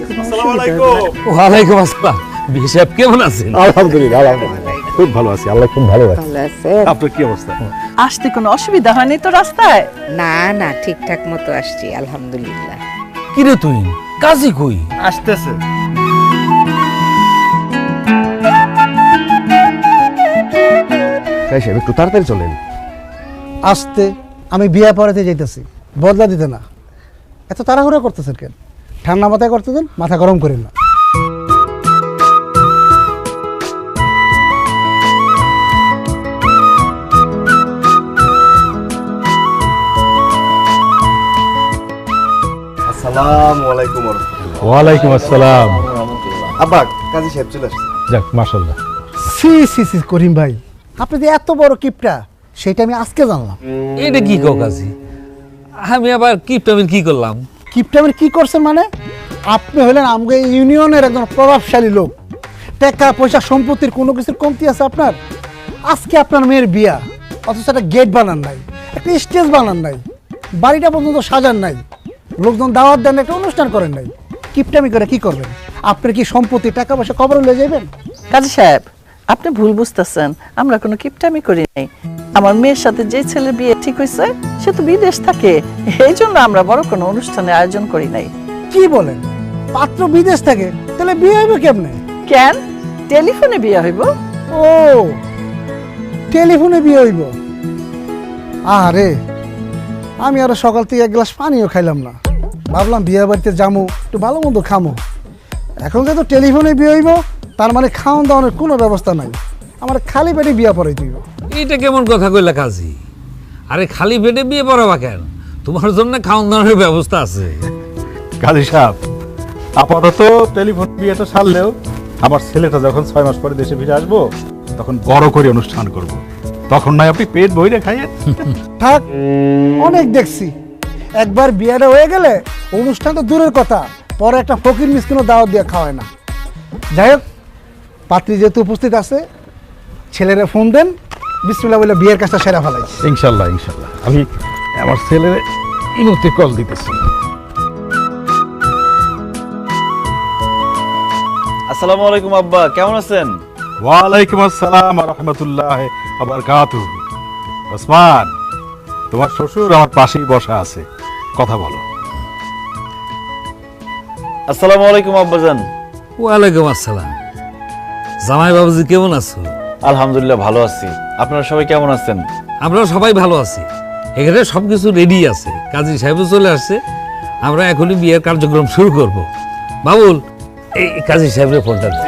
আসসালামু আলাইকুম। ওয়ালাইকুম আসসালাম। বিয়ে সাহেব কেমন আছেন? আলহামদুলিল্লাহ খুব ভালো আছি, আল্লাহ খুব ভালো আছে। ভালো আছে? আপনার কি অবস্থা? আসতে কোনো অসুবিধা হয়নি তো রাস্তায়? না না, ঠিকঠাক মতো আসছি আলহামদুলিল্লাহ। কিরে তুই কাজী কই? আসতেছে। সাহেব একটু তাড়াতাড়ি চলেন। আসতে আমি বিয়া পড়াতে যাইতেছি, বদলা দিতে না। এত তাড়াহুড়া করতেছেন কেন? ঠান্ডা মাথায় করতে দেন, মাথা গরম করেন না। আসসালামু আলাইকুম ওয়া রাহমাতুল্লাহ। ওয়ালাইকুম আসসালাম। আব্বা কাজী সাহেব চলে আসছে। যাক মাশাআল্লাহ। সি সি সি করিম ভাই, আপনি যে এত বড় কিপটা সেটা আমি আজকে জানলাম। এটা কি কও কাজী? আমি আবার কিপটামিন কি করলাম? কিপটামের কি করছেন মানে? আপনি হলেন আমগো এই ইউনিয়নের একজন প্রভাবশালী লোক। টাকা পয়সা সম্পত্তির কোনো কিছুর কমতি আছে আপনার? আজকে আপনার মেয়ের বিয়া, অথচ একটা গেট বানান নাই, একটা স্টেজ বানান নাই, বাড়িটা পর্যন্ত সাজান নাই, লোকজন দাওয়াত দেন, একটা অনুষ্ঠান করেন নাই। কিপটামি করে কি করবেন? আপনার কি সম্পত্তি টাকা পয়সা কবরে লয়ে যাবেন? কাজী সাহেব, আপনি ভুল বুঝতেছেন। আমরা কোনো কিপটামি করি নাই। আমার মেয়ের সাথে যে ছেলের বিয়ে ঠিক হয়েছে সে তো বিদেশ থাকে, এই জন্য আমরা বড় কোনো অনুষ্ঠানের আয়োজন করি নাই। কি বলেন? পাত্র বিদেশ থাকে, তাহলে বিয়ে হইবে কেমনে? কেন? টেলিফোনে বিয়ে হইব। ও, টেলিফোনে বিয়ে হইব? আরে আমি আরো সকাল থেকে এক গ্লাস পানিও খাইলাম না, ভাবলাম বিয়ে বাড়িতে যাবো, একটু ভালো মন্দ খামো। এখন যেহেতু টেলিফোনে বিয়ে হইব, তার মানে খাওয়ান দাওয়ানোর কোনো ব্যবস্থা নাই, আমার খালি পেটে বিয়ে পড়াই দিব। এটা কেমন কথা কইলা কাজী? আরে খালি পেটে বিয়ে পড়াবা কেন? তোমার জন্য খাওয়ান দাওয়ানোর ব্যবস্থা আছে। কাজী সাহেব, আপাতত টেলিফোন বিয়েটা সারলেও আমার ছেলেটা যখন 6 মাস পরে দেশে ফিরে আসবো তখন বড় করে অনুষ্ঠান করব। তখন নয় আপনি পেট বইরে খাইয়েন। থাক, অনেক দেখছি। একবার বিয়েটা হয়ে গেলে অনুষ্ঠান তো দূরের কথা, পরে একটা ফকির মিসকিনও দাওয়াত দিয়ে খাওয়ায় না। যাই হোক, পাত্রী যেহেতু উপস্থিত আছে, ছেলেরা ফোন দেন, বিসমিল্লাহ বলে বিয়ের কাজটা সেরা ফেলাই। ইনশাল্লাহ ইনশাল্লাহ, আমি আমার ছেলের ইমুতে কল দিতেছি। আসসালামু আলাইকুম আব্বা, কেমন আছেন? ওয়ালাইকুম আসসালাম ওয়া রাহমাতুল্লাহি ওয়া বারাকাতুহু। ওসমান, তোমার শ্বশুর আমার পাশেই বসা আছে, কথা বলো। আসসালামু আলাইকুম আব্বাজান। ওয়ালাইকুম আসসালাম। জামাই বাবুজি কেমন আছো? আলহামদুলিল্লাহ ভালো আছি। আপনারা সবাই কেমন আছেন? আমরা সবাই ভালো আছি। এখানে সবকিছু রেডি আছে, কাজী সাহেবও চলে আসছে। আমরা এখনই বিয়ের কার্যক্রম শুরু করব। বাবুল, এই কাজী সাহেবের ফোনটা দে।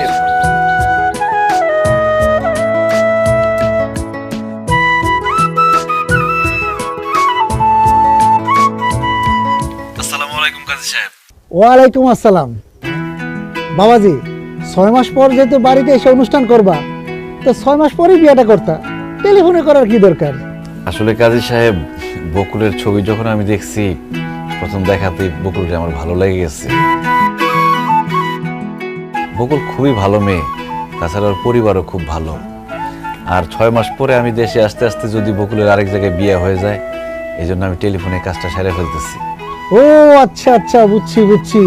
আসসালামু আলাইকুম কাজী সাহেব। ওয়ালাইকুম আসসালাম। বাবাজি, 6 মাস পর যেহেতু বাড়িতে এসে অনুষ্ঠান করবা, তো 6 মাস পরেই বিয়েটা করতা, টেলিফোনে করার কি দরকার? আসলে কাজী সাহেব, বকুলের ছবি যখন আমি দেখছি, প্রথম দেখাতেই বকুলকে আমার ভালো লেগে গেছে। বকুল খুবই ভালো মেয়ে, তাছাড়া ওর পরিবারও খুব ভালো। আর 6 মাস পরে আমি দেশে আসতে আসতে যদি বকুলের আরেক জায়গায় বিয়ে হয়ে যায়, এই জন্য আমি টেলিফোনে কাজটা সেরে ফেলতেছি। ও আচ্ছা আচ্ছা, বুঝছি বুঝছি।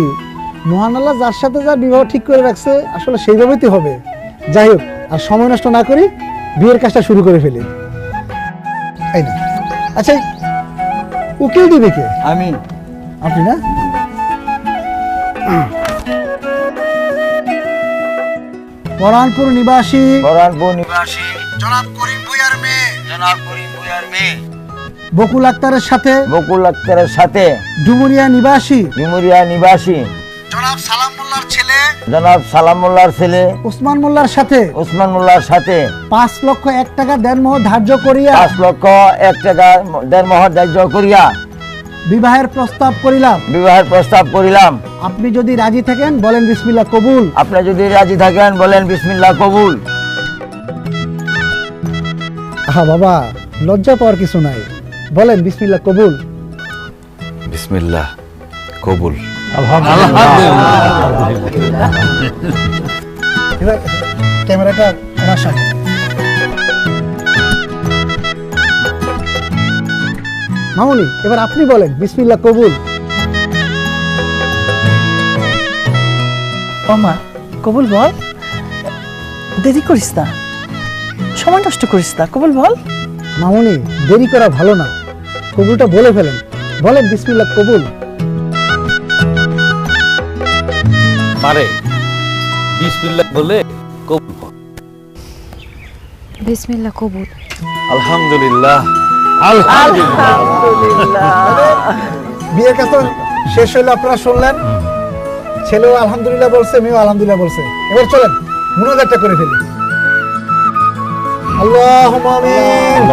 মহান আল্লাহ যার সাথে যার বিবাহ ঠিক করে রাখছে, আসলে সেইভাবেই তো হবে। যাই হোক, আর সময় নষ্ট না করি বিয়ের কাজটা শুরু করে ফেলি। এই না, আচ্ছা, উকিল দিবে কে? আমি। আপনি না? পরানপুর নিবাসী জনাব করিম ভূঁইয়ার মেয়ে বকুল আক্তারের সাথে বকুল আক্তারের সাথে ডুমুরিয়া নিবাসী ডুমুরিয়া নিবাসী জনাব সালাম মোল্লার ছেলে জনাব সালাম মোল্লার ছেলে ওসমান মোল্লার সাথে ওসমান মোল্লার সাথে 5,01,000 টাকা দেনমোহর ধার্য করিয়া 5,01,000 টাকা দেনমোহর ধার্য করিয়া বিবাহের প্রস্তাব করিলাম। বিবাহের প্রস্তাব করিলাম। আপনি যদি রাজি থাকেন বলেন বিসমিল্লাহ কবুল। আপনি যদি রাজি থাকেন বলেন বিসমিল্লাহ কবুল। হ্যাঁ বাবা, লজ্জা পাওয়ার কিছু নাই, বলেন বিসমিল্লাহ কবুল। বিসমিল্লাহ কবুল। এবার ক্যামেরাটা আমার সামনে। মামুনি, এবার আপনি বলেন বিসমিল্লাহ কবুল। মা কবুল বল, দেরি করিস না, সময় নষ্ট করিস না, কবুল বল। মামুনি দেরি করা ভালো না, কবুলটা বলে ফেলেন, বলেন বিসমিল্লাহ কবুল। পারে বিসমিল্লাহ বলে কবুল কর। বিসমিল্লাহ কবুল। আলহামদুলিল্লাহ। বিয়ের কাজ তো শেষ হইলো, আপনারা শুনলেন, ছেলেও আলহামদুলিল্লাহ বলছে, মেয়েও আলহামদুলিল্লাহ বলছে। এবার চলেন মুনাজাতটা করে ফেলি। আল্লাহুম্মা আমিন।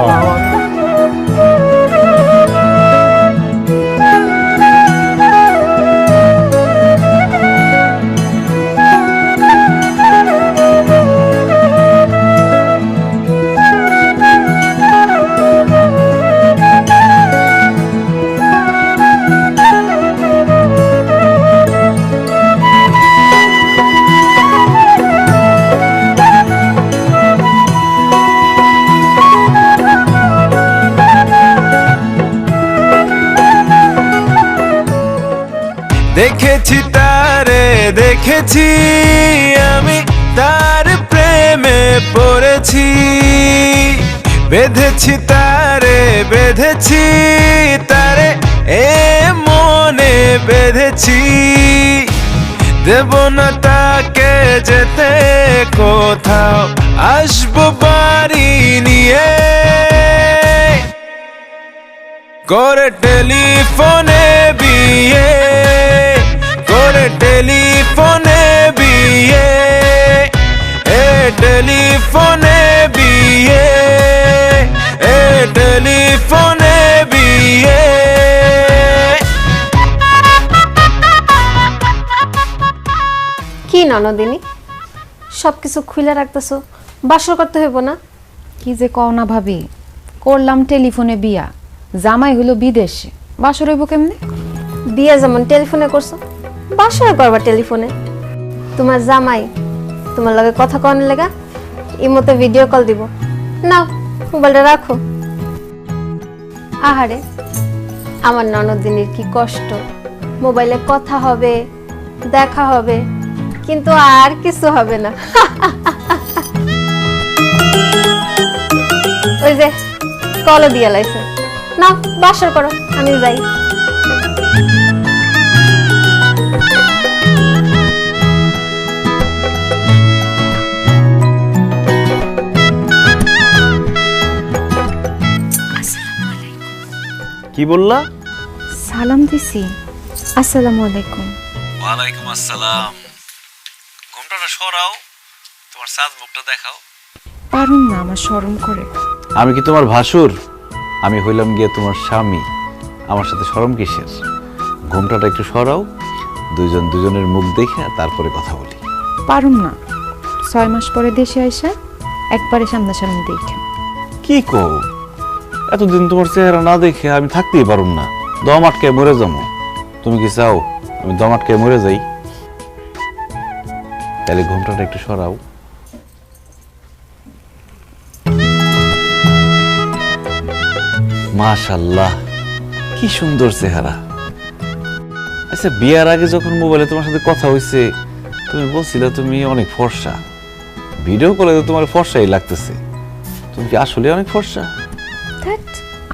দেখেছি তারে, দেখেছি আমি তার প্রেমে পড়েছি, বেঁধেছি তারে, বেঁধেছি তারে, এ মনে বেঁধেছি, দেব না তাকে যেতে কোথাও, আসবো বাড়ি নিয়ে, করে টেলিফোনে বিয়ে, করে টেলিফোনে বিয়ে, এ টেলিফোনে বিয়ে, এ টেলিফোনে বিয়ে। কি ননদিনী, সবকিছু খুলে রাখতেছো, বাসর করতে হইব না? কি যে কও না ভাবি, করলাম টেলিফোনে বিয়া, জামাই হলো বিদেশে, বাসর হইব কেমনে? বিয়া যেমন টেলিফোনে করছো, বাসর করবা টেলিফোনে। তোমার জামাই তোমার লগে কথা কনের লেগা ইমোতে ভিডিও কল দিব, নাও মোবাইলটা রাখো। আহারে আমার ননদিনীর কি কষ্ট, মোবাইলে কথা হবে, দেখা হবে, কিন্তু আর কিছু হবে না। ওই যে কল দিয়ে লাইছে, নাও বাসর করো, আমি যাই। কি বললা? সালাম দিছি। আসসালামু আলাইকুম। ওয়ালাইকুম আসসালাম। ঘুমটাটা সরাও, তোমার সাজ মুখটা দেখাও। পারুম না, আমার শরম করে। আমি কি তোমার ভাসুর? আমি হইলাম গিয়ে তোমার স্বামী, আমার সাথে শরম কিসের? ঘুমটাটা একটু সরাও, দুইজন দুজনের মুখ দেখে তারপরে কথা বলি। পারুম না, 6 মাস পরে দেশে আইসা একবারে সামনাসামনি দেখে। কি কও? এতদিন তোমার চেহারা না দেখে আমি থাকতেই পারুম না, দম আটকে মরে যাবো। তুমি কি চাও আমি দম আটকে মরে যাই? তাহলে ঘুমটাটা একটু সরাও। মাশাআল্লাহ, কি সুন্দর চেহারা। আচ্ছা, বিয়ার আগে যখন মোবাইলে তোমার সাথে কথা হইছে, তুমি বলছিলে তুমি অনেক ফর্সা, ভিডিও কলে তো তোমার ফর্সাই লাগতেছে। তুমি কি আসলে অনেক ফর্সা? ধ্যাৎ,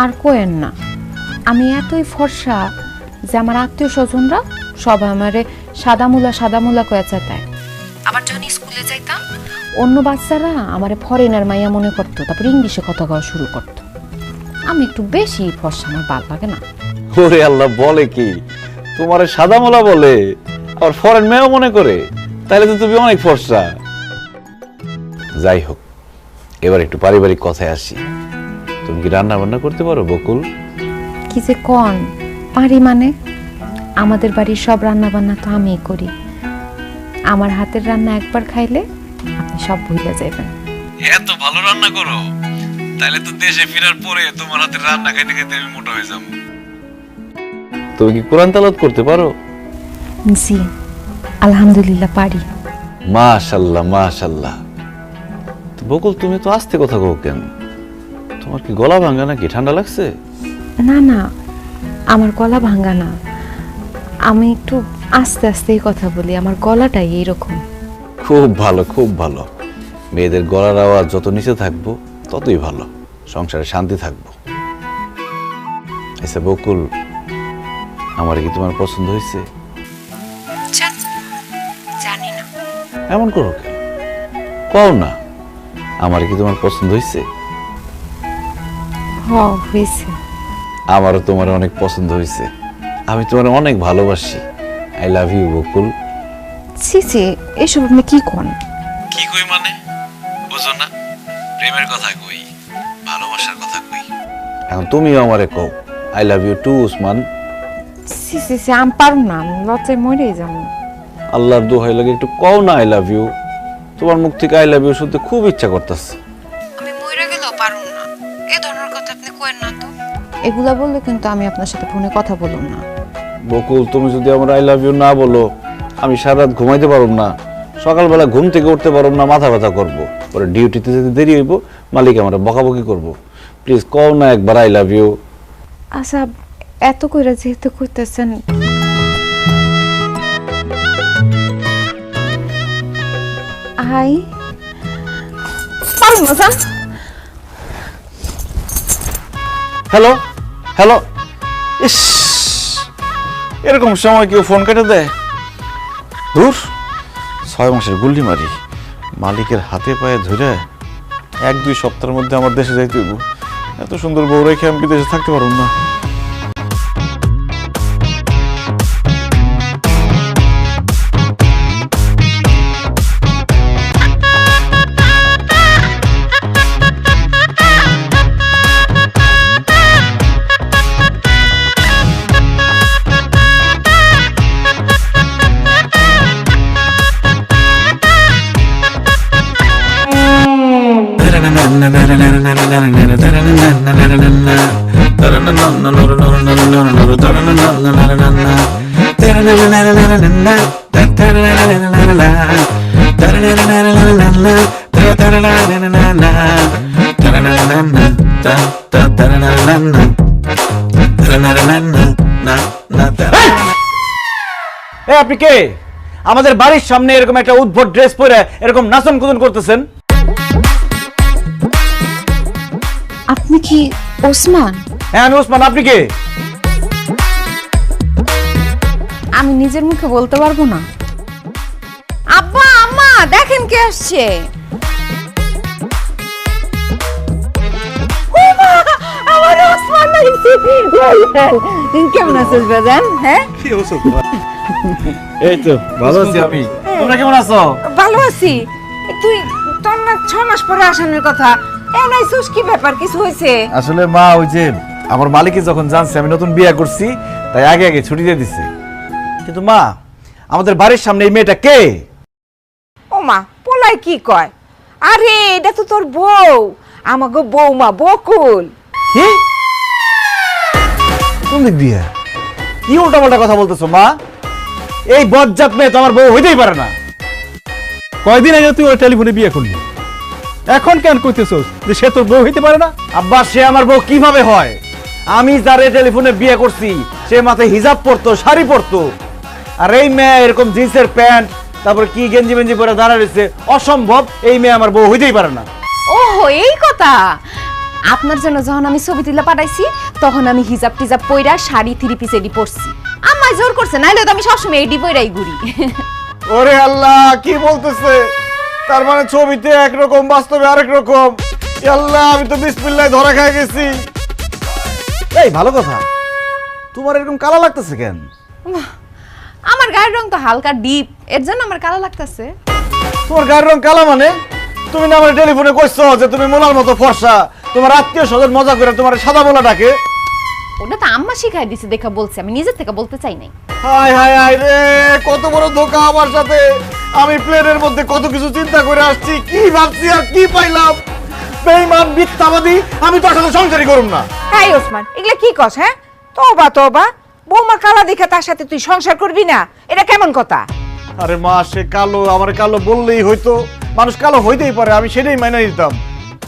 আর কোয়েন না, আমি এতই ফর্সা যে আমার আত্মীয় স্বজনরা সব আমারে সাদা মুলা কয়ে চাতায়। আবার যখন স্কুলে যাইতাম, অন্য বাচ্চারা আমারে ফরেনার মাইয়া মনে করতো, তারপর ইংলিশে কথা কওয়া শুরু করতো। আমি একটু বেশি ফর্সা, আমার ভালো লাগে না। ওরে আল্লাহ, বলে কি? তোমার সাদা মোলা বলে আর ফরেন মেয়েও মনে করে? তাহলে তো তুমি অনেক ফর্সা। যাই হোক, এবার একটু পারিবারিক কথায় আসি। তুমি কি রান্না বান্না করতে পারো বকুল? কি যে কন পারি মানে? আমাদের বাড়ির সব রান্না বান্না তো আমিই করি। আমার হাতের রান্না একবার খাইলে আপনি সব ভুলে যাবেন। এত ভালো রান্না করো, তাহলে তো দেশে ফেরার পরে তোমার হাতের রান্না খাইতে খাইতে আমি মোটা হয়ে যাব। তুমি কি কোরআন তেলাওয়াত করতে পারো? জি, আলহামদুলিল্লাহ পারি। মাশাআল্লাহ মাশাআল্লাহ। তো বকুল, তুমি তো আস্তে কথা কও কেন? তোমার কি গলা ভাঙা নাকি? ঠান্ডা লাগছে? না না, আমার গলা ভাঙা না, আমি একটু আস্তে আস্তেই কথা বলি, আমার গলাটাই এইরকম। খুব ভালো, খুব ভালো। মেয়েদের গলার আওয়াজ যত নিচে থাকবো ততই ভালো, সংসারে শান্তি থাকবো। আচ্ছা বকুল, আমার কি তোমার পছন্দ হয়েছে? জানি না। এমন করো কেন? কও না, আমার কি তোমার পছন্দ হয়েছে? হয়েছে। আমারও তোমার অনেক পছন্দ হয়েছে। আমি তোমার অনেক ভালোবাসি। আই লাভ ইউ বকুল। ছি ছি, এসব আপনি কি কোন? কি কই মানে বুঝো না? প্রেমের কথা কই, ভালোবাসার কথা কই। এখন তুমিও আমারে কও I love you too Osman. ছি ছি ছি, আমি পারুম না, আমি লজ্জায় মরেই যাবো। আল্লাহর দোহাই লাগে একটু কও না আই লাভ ইউ। তোমার মুখ থেকে আই লাভ ইউ শুনতে খুব ইচ্ছা করতেছে। আমি মরে গেলেও পারুম না, এই ধরনের কথা আপনি কইেন না তো। এগুলা বললে কিন্তু আমি আপনার সাথে ফোনে কথা বলুম না। বকুল, তুমি যদি আমার আই লাভ ইউ না বলো, আমি সারা রাত ঘুমাইতে পারব না, সকালবেলা ঘুম থেকে উঠতে পারব না, মাথা ব্যথা করবো, পরে ডিউটিতে যেতে দেরি হইব, মালিক আমার বকাবকি করবো। প্লিজ কও না একবার আই লাভ ইউ। আচ্ছা, এত কইরা যেহেতু কইতেছেন, আই পারুম না জান। হ্যালো হ্যালো, ইস এরকম সময় কেউ ফোন কেটে দেয়? দূর, 6 মাসের গুল্লি মারি, মালিকের হাতে পায়ে ধরে 1-2 সপ্তাহের মধ্যে আমার দেশে যাইতে হইব। এত সুন্দর বউ রেখে আমি বিদেশে থাকতে পারব না। আপনি কে? আমাদের বাড়ির সামনে এরকম একটা উদ্ভট ড্রেস পরে এরকম নাচন কুদন করতেছেন? আপনি কি ওসমান? হ্যাঁ আমি ওসমান। আপনি কে? আমি নিজের মুখে বলতে পারবো না। আব্বা আম্মা দেখেন কে আসছে। আমার ওসমান কেমন আছিস বাজান? হ্যাঁ এই তো ভালো আছি আমি। তোমরা কেমন আছো? ভালো আছি। তুই তোর না 6 মাস পরে আসানোর কথা, এনাইছস কি ব্যাপার, কিছু হয়েছে? আসলে মা, ওই যে আমার মালিকে যখন জানছে আমি নতুন বিয়ে করছি, তাই আগে আগে ছুটি দিয়ে দিছে। কিন্তু মা, আমাদের বাড়ির সামনে এই মেয়েটা কে? ও মা, পোলাই কি কয়? আরে এটা তো তোর বউ, আমাগো বৌমা বকুল। কি? কোন দিক দিয়ে? কি উল্টাপাল্টা কথা বলতেছো মা? এই বজ্জাত মেয়ে তো আমার বউ হইতেই পারে না। কয়দিন আগে তুই ওর টেলিফোনে বিয়ে করলি, এখন কেন কইতেছস যে সে তোর বউ হইতে পারে না? আব্বা, সে আমার বউ কিভাবে হয়? আমি যারে টেলিফোনে বিয়ে করছি সে মাথায় হিজাব পরতো, শাড়ি পরতো, আর এই মেয়ে এরকম জিন্সের প্যান্ট, তারপরে কি গেঞ্জি মেঞ্জি পরে দাঁড়া রয়েছে। অসম্ভব, এই মেয়ে আমার বউ হইতেই পারে না। ওহো, এই কথা। আপনার জন্য যখন আমি ছবি তুলে পাঠাইছি, তখন আমি হিজাব টিজাব পইরা শাড়ি 3 পিস এডি পরছি। আম্মা জোর করছে, নাইলে তো আমি সবসময় এডি পইরাই ঘুরি। ওরে আল্লাহ, কি বলতেছে? তার মানে ছবিতে একরকম, বাস্তবে আরেক রকম। আল্লাহ, আমি তো বিসমিল্লাহ ধরা খাই গেছি। এই ভালো কথা, তোমার এরকম কালা লাগতেছে কেন? আমার গায়ের রং তো হালকা ডিপ, এর জন্য আমার কালো লাগতেছে। তোমার গায়ের রং কালা মানে? তুমি না আমার টেলিফোনে কইছো যে তুমি মোলার মতো ফর্সা, তোমার আত্মীয় স্বজন মজা করে তোমার সাদা মোলা ডাকে। ওটা তো আম্মা শিখাই দিছে দেখা বলছি, আমি নিজের থেকে বলতে চাই নাই। হায় হায় হায় রে, কত বড় ধোঁকা আমার সাথে। আমি প্লেনের মধ্যে কত কিছু চিন্তা করে আসছি, কি ভাবছি আর কি পাইলাম। বেঈমান, মিথ্যাবাদী, আমি তোর সাথে সংসারই করুম না। হাই ওসমান, এগুলা কি কস? হ্যাঁ, তোবা তোবা, বৌমা কালা দেখে তার সাথে তুই সংসার করবি না? এটা কেমন কথা? আরে মা, সে কালো, আমার কালো বললেই হয়তো, মানুষ কালো হইতেই পারে, আমি সেটাই মেনে নিতাম।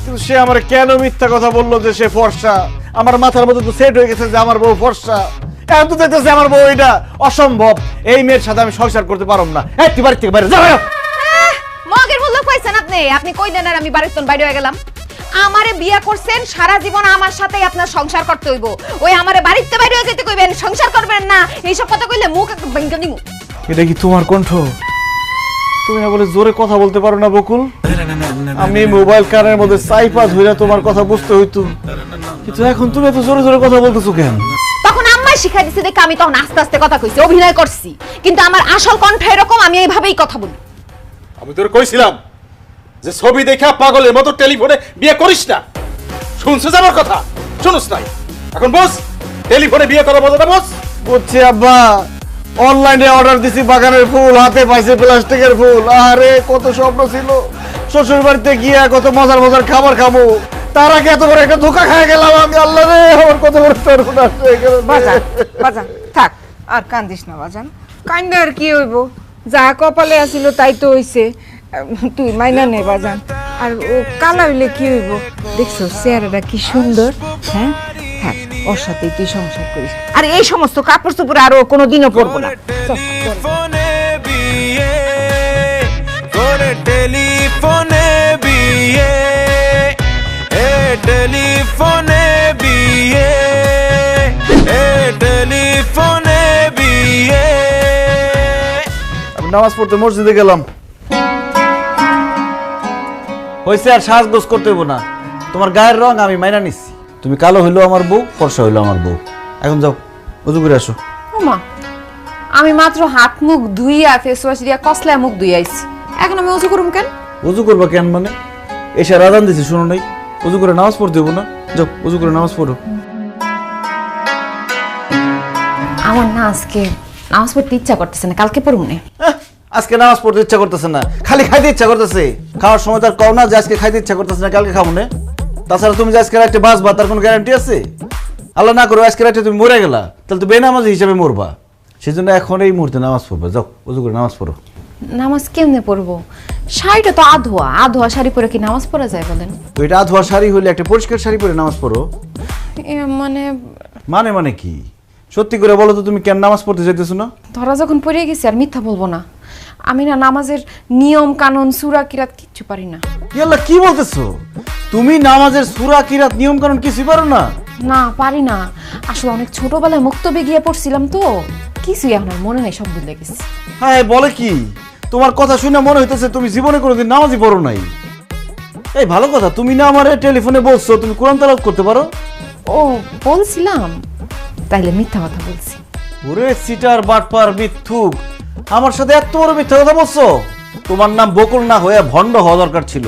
কিন্তু সে আমার কেন মিথ্যা কথা বললো যে সে ফর্সা? আমার মাথার মধ্যে তো সেট হয়ে গেছে যে আমার বউ ফর্সা। এখন তো দেখতেছে আমার বউ এটা অসম্ভব, এই মেয়ের সাথে আমি সংসার করতে পারব না। এই তুই বাড়ি থেকে বাইরে যা। মগের বললো পাইছেন আপনি কই দেন আর আমি বাড়ির তোন বাইরে হয়ে গেলাম। আমারে বিয়ে করছেন, সারা জীবন আমার সাথেই আপনার সংসার করতে হইব। ওই আমারে বাড়িতে বাইরে হয়ে যেতে কইবেন, সংসার করবেন না, এইসব কথা কইলে মুখ একদম ভেঙে দিমু। এটা কি তোমার কণ্ঠ? তুমি না বলে জোরে কথা বলতে পারো না বকুল? আমি মোবাইল কানের মধ্যে সাইপা ধইরা তোমার কথা বুঝতে হইতো, কিন্তু এখন তুমি এত জোরে জোরে কথা বলতেছো কেন? তখন আম্মা শিখাই দিছে দেখে আমি তখন আস্তে আস্তে কথা কইছি, অভিনয় করছি, কিন্তু আমার আসল কণ্ঠ এরকম, আমি এইভাবেই কথা বলি। আমি তোর কইছিলাম যে ছবি দেখা পাগলের মতো টেলিফোনে বিয়ে করিস না। শুনছিস আমার কথা? শুনুস নাই? এখন বস, টেলিফোনে বিয়ে করা মজাটা বস। বুঝছি আব্বা, অনলাইনে অর্ডার দিছি বাগানের ফুল, হাতে পাইছে প্লাস্টিকের ফুল। আরে কত স্বপ্ন ছিল শ্বশুর বাড়িতে গিয়া কত মজার মজার খাবার খাবো, তার আগে এত বড় একটা ধোকা খেয়ে গেলাম আমি। আল্লাহ রে, আমার কত বড় সর্বনাশ হয়ে গেল। বাজান বাজান থাক, আর কান্দিস না বাজান, কান্দে আর কি হইব, যা কপালে আছিল তাই তো হইছে। তুই মাইনা নে বাজান, আর ও কালা হইলে কি হইব, দেখছো চেহারাটা কি সুন্দর। হ্যাঁ থাক, ওর সাথে তুই সংসার করিস, আর এই সমস্ত কাপড় চোপড় আর ও কোনোদিনও পরবো না। চল, চল। টেলিফোনে বিয়ে, টেলিফোনে বিয়ে, টেলিফোনে বিয়ে। আমি নামাজ পড়তে মসজিদে গেলাম, হয়েছে আর সাজগোজ করতে হইব না। তোমার গায়ের রং আমি মাইনা নিচ্ছি, তুমি কালো হইলো আমার বউ, ফর্সা হইলো আমার বউ। এখন যাও ওযু করে আসো। ওমা, আমি মাত্র হাত মুখ ধুইয়া ফেস ওয়াশ দিয়া কসলা মুখ ধুইয়াইছি, এখন আমি ওযু করুম কেন? ওযু করবা কেন মানে? এসে আযান দিছি শুনো নাই? ওযু করে নামাজ পড়তে হইব না? যাও ওযু করে নামাজ পড়ো। আমার না আজকে নামাজ পড়তে ইচ্ছা করতেছে না, কালকে পড়ুম না। আজকে নামাজ পড়তে ইচ্ছা করতেছে না, খালি খাইতে ইচ্ছা করতেছে। খাওয়ার সময় তার কও না যে আজকে খাইতে ইচ্ছা করতেছে না, কালকে খাবো না। তাছাড়া তুমি যে আজকে রাতে বাঁচবা তার কোনো গ্যারান্টি আছে? আল্লাহ না করো আজকে রাতে তুমি মরে গেলা, তাহলে তো বেনামাজি হিসেবে মরবা। সেজন্য এখন এই মুহূর্তে নামাজ পড়বা। যাও ওযু করে নামাজ পড়ো। নামাজ কেমনে পড়বো? শাড়িটা তো আধোয়া, আধোয়া শাড়ি পরে কি নামাজ পড়া যায় বলেন? তো এটা আধোয়া শাড়ি হইলে একটা পরিষ্কার শাড়ি পরে নামাজ পড়ো। মানে মানে মানে কি? সত্যি করে বলো তো, তুমি কেন নামাজ পড়তে যাইতেছো না? ধরা যখন পড়ে গেছি আর মিথ্যা বলবো না, আমি না নামাজের নিয়ম কানুন সূরা কিরাত কিচ্ছু পারি না। ইয়াল্লাহ, কি বলতেছো? তুমি নামাজের সূরা কিরাত নিয়ম কানুন কিছুই পারো না? না পারি না, আসলে অনেক ছোটবেলায় মুক্তবে গিয়ে পড়ছিলাম তো, কিছুই এখন আর মনে নেই, সব ভুলে গেছি। হ্যাঁ বলে কি? তোমার কথা শুনে মনে হইতেছে তুমি জীবনে কোনোদিন নামাজই পড়ো নাই। এই ভালো কথা, তুমি না আমারে টেলিফোনে বলছো তুমি কোরআন তেলাওয়াত করতে পারো। ও বলছিলাম, তাইলে মিথ্যা কথা বলছি। ওরে সিটার বাটপার মিথ্যুক, আমার সাথে এত বড় মিথ্যা কথা বলছো? তোমার নাম বকুল না হয়ে ভণ্ড হওয়া দরকার ছিল।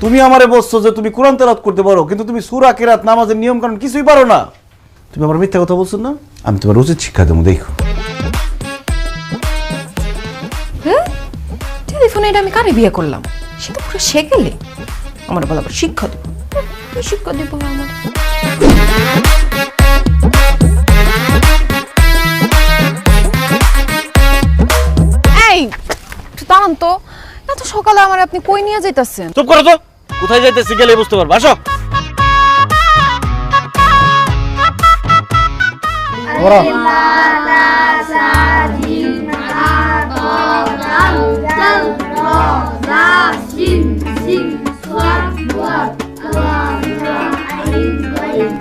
তুমি আমারে বলছো যে তুমি কোরআন তেলাওয়াত করতে পারো, কিন্তু তুমি সূরা কিরাত নামাজের নিয়ম কানুন কিছুই পারো না। তুমি আমার মিথ্যা কথা বলছো না? আমি তোমার উচিত শিক্ষা দেবো, দেখো। হ্যাঁ, টেলিফোনে এটা আমি কারে বিয়ে করলাম, সে তো পুরো শেখেলে আমার বলা শিক্ষা দেবো। কি শিক্ষা দেবো আমার? এই দাঁড়ান তো, এত সকালে আমার আপনি কই নিয়ে যাইতাছেন? চুপ করো তো, কোথায় যাইতেছি গেলে বুঝতে পারবা। আসো।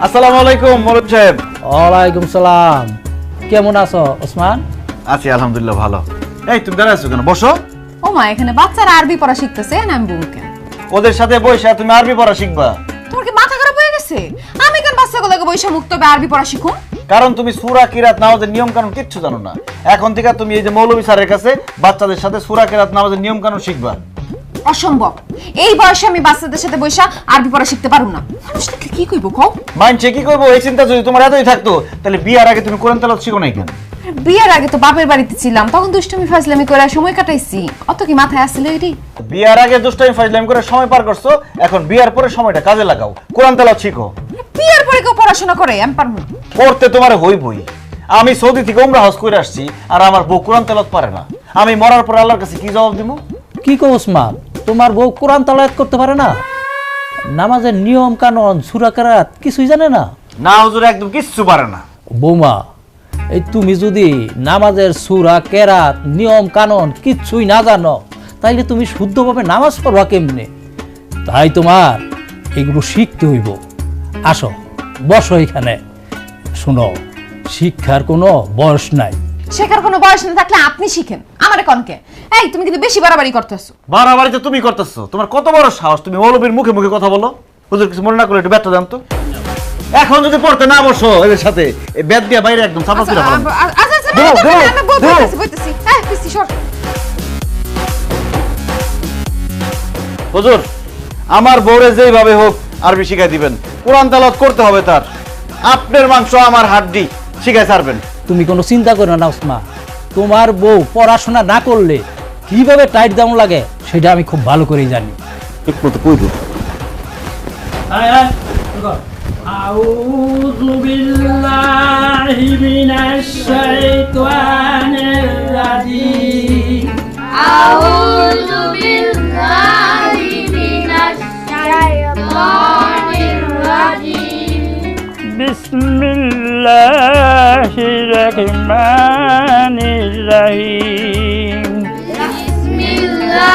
আসসালামু আলাইকুম মরদ সাহেব। ওয়ালাইকুম সালাম, কেমন আছো ওসমান? আছি আলহামদুলিল্লাহ ভালো। এই তুমি দাঁড়ায় আছো কেন? বসো। ও মা, এখানে বাচ্চারা আরবি পড়া শিখতেছে, না আমি বুমকে ওদের সাথে বইসা তুমি আরবি পড়া শিখবা। তোমার কি মাথা খারাপ হয়ে গেছে? আমি কেন বাচ্চাগুলোকে বইসা মুক্তবে আরবি পড়া শিখুম? কারণ তুমি সূরা কিরাত নামাজের নিয়ম কানুন কিচ্ছু জানো না। এখন থেকে তুমি এই যে মৌলভী স্যারের কাছে বাচ্চাদের সাথে সূরা কিরাত নামাজের নিয়ম কানুন শিখবা। অসম্ভব, এই বয়সে আমি বাচ্চাদের সাথে বইসা আরবি পড়া শিখতে পারুম না। মানুষ দেখলে কি কইব কও? মানছে কি কইবো, এই চিন্তা যদি তোমার এতই থাকতো তাহলে বিয়ার আগে তুমি কোরআন তেলাওয়াত শিখো নাই কেন? বিয়ের আগে তো বাপের বাড়িতে ছিলাম, তখন দুষ্টুমি ফাজলামি করে সময় কাটাইছি, অত কি মাথায় আসছিল এটি? বিয়ার আগে দুষ্টামি ফাজলামি করে সময় পার করছো, এখন বিয়ার পরে সময়টা কাজে লাগাও, কোরআন তেলাওয়াত শিখো। বিয়ের পরে কেউ পড়াশোনা করে? আমি পারবো না। করতে তোমার হইবই। আমি সৌদি থেকে উমরা হজ করে আসছি, আর আমার বউ কোরআন তেলাওয়াত পারে না। আমি মরার পর আল্লাহর কাছে কি জবাব দিব? কি কো ওসমান, তোমার বউ কোরআন তেলাওয়াত করতে পারে না? নামাজের নিয়ম কানুন সূরা কিরাত কিছুই জানে না? না হুজুর, একদম কিচ্ছু পারে না। বৌমা, এই তুমি যদি নামাজের সূরা কেরাত নিয়ম কানুন কিচ্ছুই না জানো তাইলে তুমি শুদ্ধভাবে নামাজ পড়বা কেমনে? তাই তোমার এগুলো শিখতে হইব। আসো বসো এখানে। শুনো, শিক্ষার কোনো বয়স নাই। শেখার কোনো বয়স না থাকলে আপনি শিখেন, আমারে কনকে। এই তুমি কিন্তু বেশি বাড়াবাড়ি করতেছো। বাড়াবাড়ি তো তুমি করতেছো। তোমার কত বড় সাহস, তুমি মৌলবীর মুখে মুখে কথা বলো। হুজুর কিছু মনে না করলে একটু ব্যাটটা দাম তো। এখন যদি পড়তে না বসো এদের সাথে, এই ব্যাট দিয়ে বাইরে একদম চাপা করে ফেলাম। হুজুর আমার বউরে যেইভাবে হোক আরবি শিখাই দিবেন, কোরআন তেলাওয়াত করতে হবে তার। আপনার মাংস আমার হাড্ডি, শিখাই ছাড়বেন। তুমি কোনো চিন্তা করো না ওসমা, তোমার বউ পড়াশোনা না করলে কিভাবে টাইট দাম লাগে সেটা আমি খুব ভালো করেই জানি। ঠিক মতো কইব। আউযু বিল্লাহি মিনাশ শাইতানির রাজিম। আউযু বিল্লাহি মিনাশ শাইতানির রাজিম। বিসমিল্লাহির রহমানির রহিম। বিসমিল্লাহির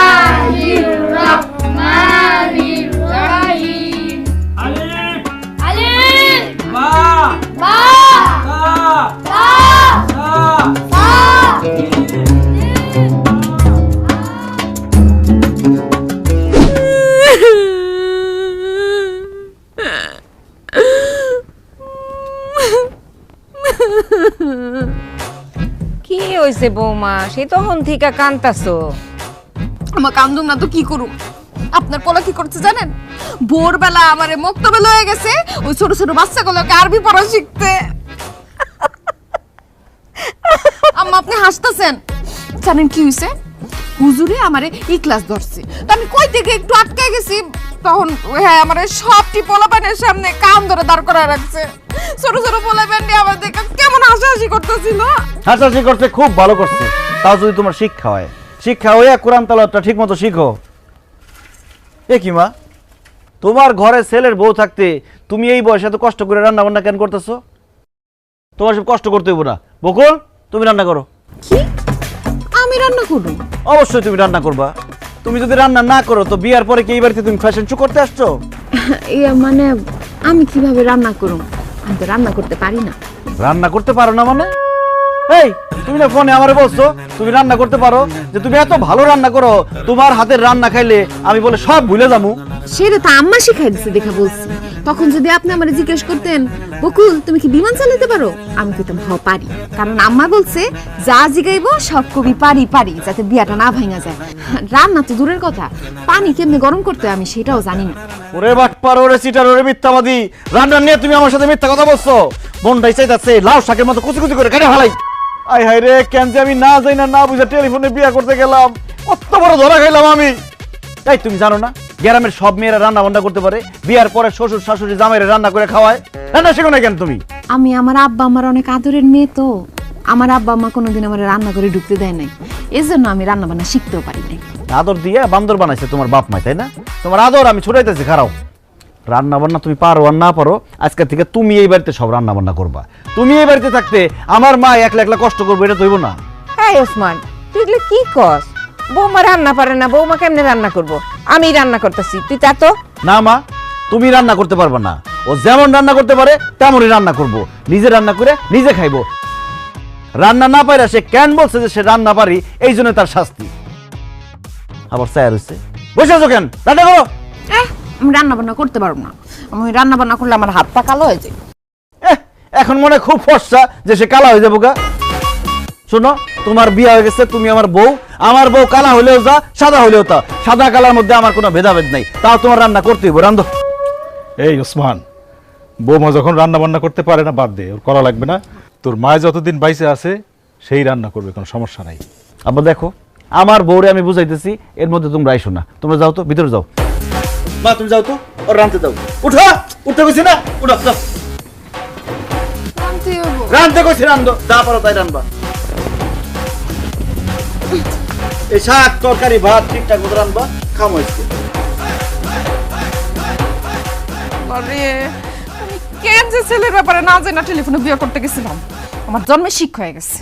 রহমানির রহিম। আলিফ আলিফ বা বা তা তা সা কি হইছে বৌমা? সেই তখন থেকে কান্তাছো। আমার কান্দুম না তো কি করুম? আপনার পোলা কি করছে জানেন? ভোরবেলা আমারে মক্তবে লয়ে গেছে ওই ছোট ছোট বাচ্চাগুলোকে আরবি পড়া শিখতে। আম্মা আপনি হাসতেছেন, জানেন কি হইছে? হুজুরে আমারে ই ক্লাস ধরছে, তো আমি কই থেকে একটু আটকে গেছি, তখন হ্যাঁ আমারে সবটি পোলাপানের সামনে কান ধরে দাঁড় করায় রাখছে। ছোট ছোট পোলাপান নিয়ে আমার দেখে কেমন হাসাহাসি করতেছিল। হাসাহাসি করতে খুব ভালো করছে, তাও যদি তোমার শিক্ষা হয়। শিক্ষা হয়ে কোরআন তেলাওয়াতটা ঠিক মতো শিখো। এ কি মা, তোমার ঘরে ছেলের বউ থাকতে তুমি এই বয়সে এত কষ্ট করে রান্না বান্না কেন করতেছো? তোমার সব কষ্ট করতে হইব না। বকুল তুমি রান্না করো। কি আমি রান্না করব? অবশ্যই তুমি রান্না করবা। তুমি যদি রান্না না করো তো বিয়ার পরে কি এই বাড়িতে তুমি ফ্যাশন শো করতে আসছো? মানে আমি কিভাবে রান্না করব? আমি তো রান্না করতে পারি না। রান্না করতে পারো না মানে? এই তুমি না ফোনে আমারে বলছো তুমি রান্না করতে পারো, যে তুমি এত ভালো রান্না করো, তোমার হাতের রান্না খাইলে আমি বলে সব ভুলে যাবো। সেটা তো আম্মা শিখাই দিছে দেখা বলছি। তখন যদি আপনি আমারে জিজ্ঞেস করতেন বকুল তুমি কি বিমান চালাতে পারো, আমি কইতাম হ পারি, কারণ আম্মা বলছে যা জিগাইবো সব কবি পারি পারি, যাতে বিয়াটা না ভাঙা যায়। রান্না তো দূরের কথা, পানি কেমনে গরম করতে আমি সেটাও জানি না। ওরে বাটপার, ওরে সিটার, ওরে মিথ্যাবাদী, রান্না নিয়ে তুমি আমার সাথে মিথ্যা কথা বলছো। মনটাই চাইতাছে লাউ শাকের মতো কুচি কুচি করে কেটে ফেলাই। আই হাই রে, কেন যে আমি না যাই না বুঝে টেলিফোনে বিয়া করতে গেলাম, কত বড় ধরা খাইলাম আমি। তাই তুমি জানো না গ্রামের সব মেয়েরা রান্না বান্না করতে পারে, বিয়ার পরে শ্বশুর শাশুড়ি জামাইরে রান্না করে খাওয়ায়। রান্না শেখো না কেন তুমি? আমি আমার আব্বা আমার অনেক আদরের মেয়ে, তো আমার আব্বা আম্মা কোনোদিন আমার রান্না করে ঢুকতে দেয় নাই, এজন্য আমি রান্না বান্না শিখতেও পারি নাই। আদর দিয়ে বান্দর বানাইছে তোমার বাপ মাই, তাই না? তোমার আদর আমি ছুটাইতেছি। খারাও রান্না বান্না তুমি পারো আর না পারো, আজকে থেকে তুমি এই বাড়িতে সব রান্না বান্না করবা। তুমি এই বাড়িতে থাকতে আমার মা একলা একলা কষ্ট করবে, এটা তৈব না। এই ওসমান, তুই এগুলো কি কস? বৌমা রান্না পারে না, বৌমা কেমনে রান্না করব? আমি রান্না করতেছি, তুই তা তো না মা, তুমি রান্না করতে পারবা না। ও যেমন রান্না করতে পারে তেমনই রান্না করব, নিজে রান্না করে নিজে খাইবো। রান্না না পারে সে কেন বলছে যে সে রান্না পারি, এই জন্য তার শাস্তি। আবার চায় রয়েছে, বসে আছো কেন? রান্না করো। আমি রান্না বান্না করতে পারবো না, আমি রান্না বান্না করলে আমার হাত পা কালো হয়ে যায়। এখন মনে খুব ফর্সা যে সে কালা হয়ে যাবো গা। শোনো, তোমার বিয়ে হয়ে গেছে, তুমি আমার বউ। আমার বউ কালা হলেও যা, সাদা হলেও তা, সাদা কালার মধ্যে আমার কোনো ভেদাভেদ নাই। তাও তোমার রান্না করতে হইব, রান্ধো। এই ওসমান, বৌমা যখন রান্না বান্না করতে পারে না বাদ দে, ওর করা লাগবে না। তোর মায় যতদিন বাইসে আছে সেই রান্না করবে, কোনো সমস্যা নাই। আব্বা দেখো, আমার বউরে আমি বুঝাইতেছি, এর মধ্যে তোমরা আইসো না। তোমরা যাও তো, ভিতরে যাও। মা তুমি যাও তো, ওর রাঁধতে দাও। উঠো, উঠতে কইছি না, উঠো যাও। রাঁধতে কইছি, রাঁধো, যা পারো তাই রাঁধবা। এই শাক তরকারি ভাত ঠিকঠাক মতো রাঁধবা, খামো আজকে। আরে আমি কেন যে ছেলের ব্যাপারে না জানি না টেলিফোনে বিয়ে করতে গেছিলাম। আমার জন্মের শিক্ষা হয়ে গেছে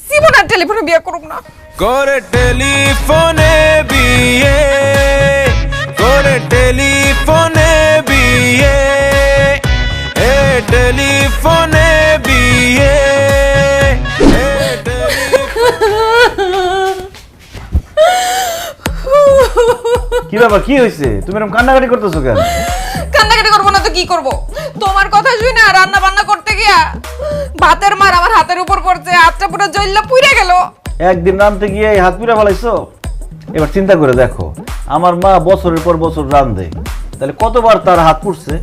জীবন আর টেলিফোনে বিয়ে করুক না করে টেলিফোনে বিয়ে করে টেলিফোনে বিয়ে এ টেলিফোনে বিয়ে কি ব্যাপার, কি হয়েছে? তুমি এরকম কান্নাকাটি করতেছো কেন? কান্নাকাটি করবো না তো কি করব তোমার কথা শুনে রান্না বান্না করতে গিয়া ভাতের মার আমার হাতের উপর পড়ছে হাতটা পুরো জ্বললা পুড়ে গেল একদিন রাঁধতে গিয়ে এই হাত পুড়ে ফেলাইছো। এবার চিন্তা করে দেখো, আমার মা বছরের পর বছর রাঁধে, তাহলে কতবার তার হাত পুড়ছে।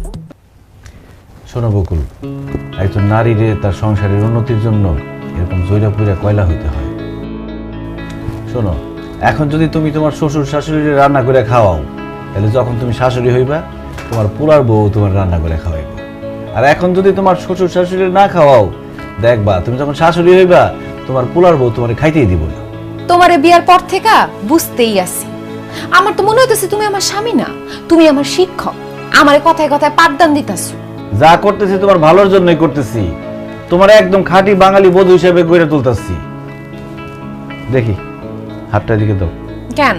শোনো বকুল, একজন নারীরে তার সংসারের উন্নতির জন্য এরকম জৈরা পুইরা কয়লা হইতে হয়। শোনো, এখন যদি তুমি তোমার শ্বশুর শাশুড়িরে রান্না করে খাওয়াও, তাহলে যখন তুমি শাশুড়ি হইবা তোমার পোলার বউ তোমার রান্না করে খাওয়াইবে। আর এখন যদি তোমার শ্বশুর শাশুড়ি না খাওয়াও, দেখবা তুমি যখন শাশুড়ি হইবা তোমার পোলার বউ তোমার খাইতেই দিব না। তোমারে বিয়ার পর থেকে বুঝতেই আছি, আমার তো মনে হইতেছে তুমি আমার স্বামী না, তুমি আমার শিক্ষক। আমারে কথায় কথায় পাঠদান দিতাছো। যা করতেছি তোমার ভালোর জন্যই করতেছি, তোমার একদম খাঁটি বাঙালি বধূ হিসেবে গড়ে তুলতেছি। দেখি হাতটা দিকে দাও। কেন?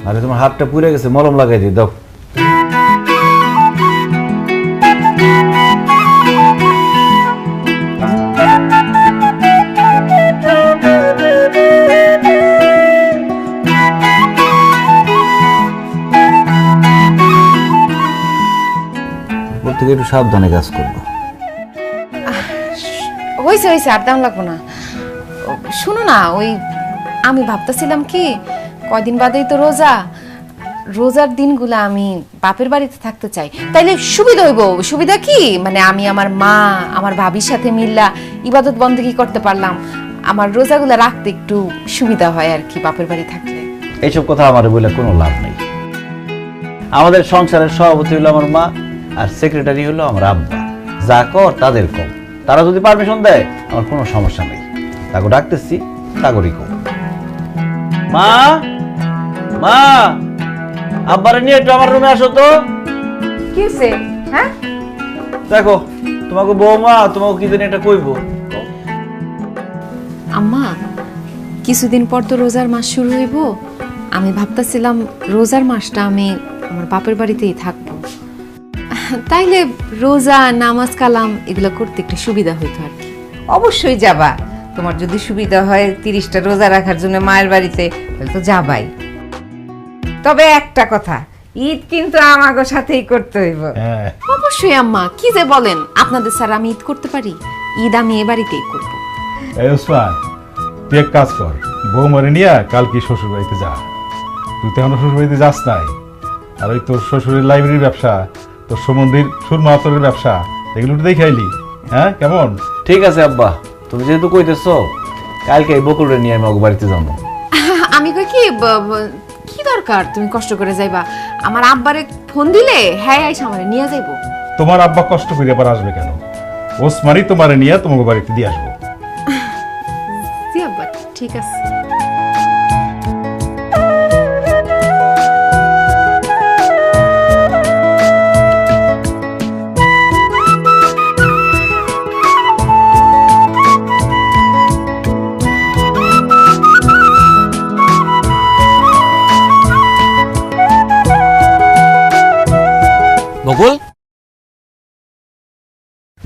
আরে তোমার হাতটা পুড়ে গেছে, মলম লাগাই দিই, দাও। ওর থেকে একটু সাবধানে কাজ করবো। হয়েছে হয়েছে, আর দাম লাগবো না। শুনো না, ওই আমি ভাবতেছিলাম কি কয়দিন বাদেই তো রোজা, রোজার দিনগুলো আমি বাপের বাড়িতে থাকতে চাই, তাইলে সুবিধা হইব। সুবিধা কি মানে আমি আমার মা আমার ভাবির সাথে মিল্লা ইবাদত বন্দেগী করতে পারলাম, আমার রোজাগুলো রাখতে একটু সুবিধা হয় আর কি বাপের বাড়ি থাকলে। এইসব কথা আমার বলে কোনো লাভ নেই। আমাদের সংসারের সভাপতি হলো আমার মা, আর সেক্রেটারি হলো আমার আব্বা। যা কর তাদের কম, তারা যদি পারমিশন দেয় আমার কোনো সমস্যা নেই। তাকে ডাকতেছি, তাগরই কম। মা, মা, আব্বারে নিয়ে একটু আমার রুমে আসো তো। কি হইছে? হ্যাঁ দেখো তোমাকে বৌমা তোমাকে কি জানি একটা কইবো। আম্মা, কিছুদিন পর তো রোজার মাস শুরু হইব, আমি ভাবতেছিলাম রোজার মাসটা আমি আমার বাপের বাড়িতেই থাকবো, তাইলে রোজা নামাজ কালাম এগুলো করতে একটু সুবিধা হইতো আর কি। অবশ্যই যাবা, তোমার যদি সুবিধা হয় 30টা রোজা রাখার জন্য মায়ের বাড়িতে, তাহলে তো যাবাই। তবে একটা কথা, ঈদ কিন্তু আমাগো সাথেই করতে হইব। অবশ্যই আম্মা, কি যে বলেন, আপনাদের স্যার আমি ঈদ করতে পারি? ঈদ আমি এ বাড়িতেই করবো। এই ওসমান, তুই এক কাজ কর, বৌমারে নিয়ে কাল কি শ্বশুর বাড়িতে যা। তুই তো এখনো শ্বশুর বাড়িতে যাস নাই, আর ওই তোর শ্বশুরের লাইব্রেরির ব্যবসা, তোর সমন্দির সুরমা আতরের ব্যবসা, এগুলো একটু দেখে আইলি। হ্যাঁ কেমন? ঠিক আছে আব্বা, তুমি যেহেতু কইতেছো, কালকে এই বকুলরে নিয়ে আমি ওর বাড়িতে যাবো। আমি কই কি কি দরকার তুমি কষ্ট করে যাইবা? আমার আব্বারে ফোন দিলে হ্যাঁ আইসা আমারে নিয়ে যাইবো। তোমার আব্বা কষ্ট করে আবার আসবে কেন? ওসমানই তোমারে নিয়ে তোমাকে বাড়িতে দিয়ে আসবো। জি আব্বা, ঠিক আছে। বকুল,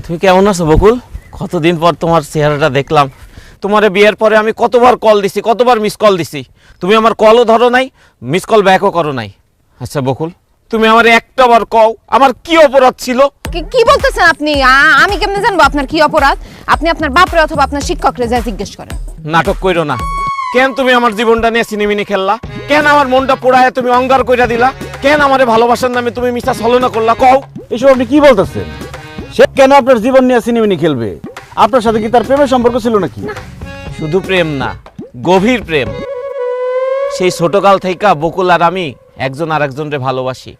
তুমি কেমন আছো বকুল? কতদিন পর তোমার চেহারাটা দেখলাম। তোমার বিয়ের পরে আমি কতবার কল দিছি, কতবার মিস কল দিছি, তুমি আমার কলও ধরো নাই, মিস কল ব্যাকও করো নাই। আচ্ছা বকুল, তুমি আমার একটা বার কও আমার কি অপরাধ ছিল? কি বলতেছেন আপনি? আমি কেমনে জানবো আপনার কি অপরাধ? আপনি আপনার বাপরে অথবা আপনার শিক্ষকরে যা জিজ্ঞেস করেন। নাটক কইরো না। কেন তুমি আমার জীবনটা নিয়ে সিনেমিনি খেললা? কেন আমার মনটা পোড়ায় তুমি অঙ্গার কইরা দিলা? কেন আমারে ভালোবাসার নামে তুমি মিথ্যা ছলনা করলা? কও। এসব আপনি কি বলতেছেন? সে কেন আপনার জীবন নিয়ে সিনেমিনি খেলবে? আপনার সাথে কি তার প্রেমের সম্পর্ক ছিল নাকি? শুধু প্রেম না, গভীর প্রেম। সেই ছোটকাল থেকে বকুল আর আমি একজন আর একজনকে ভালোবাসি।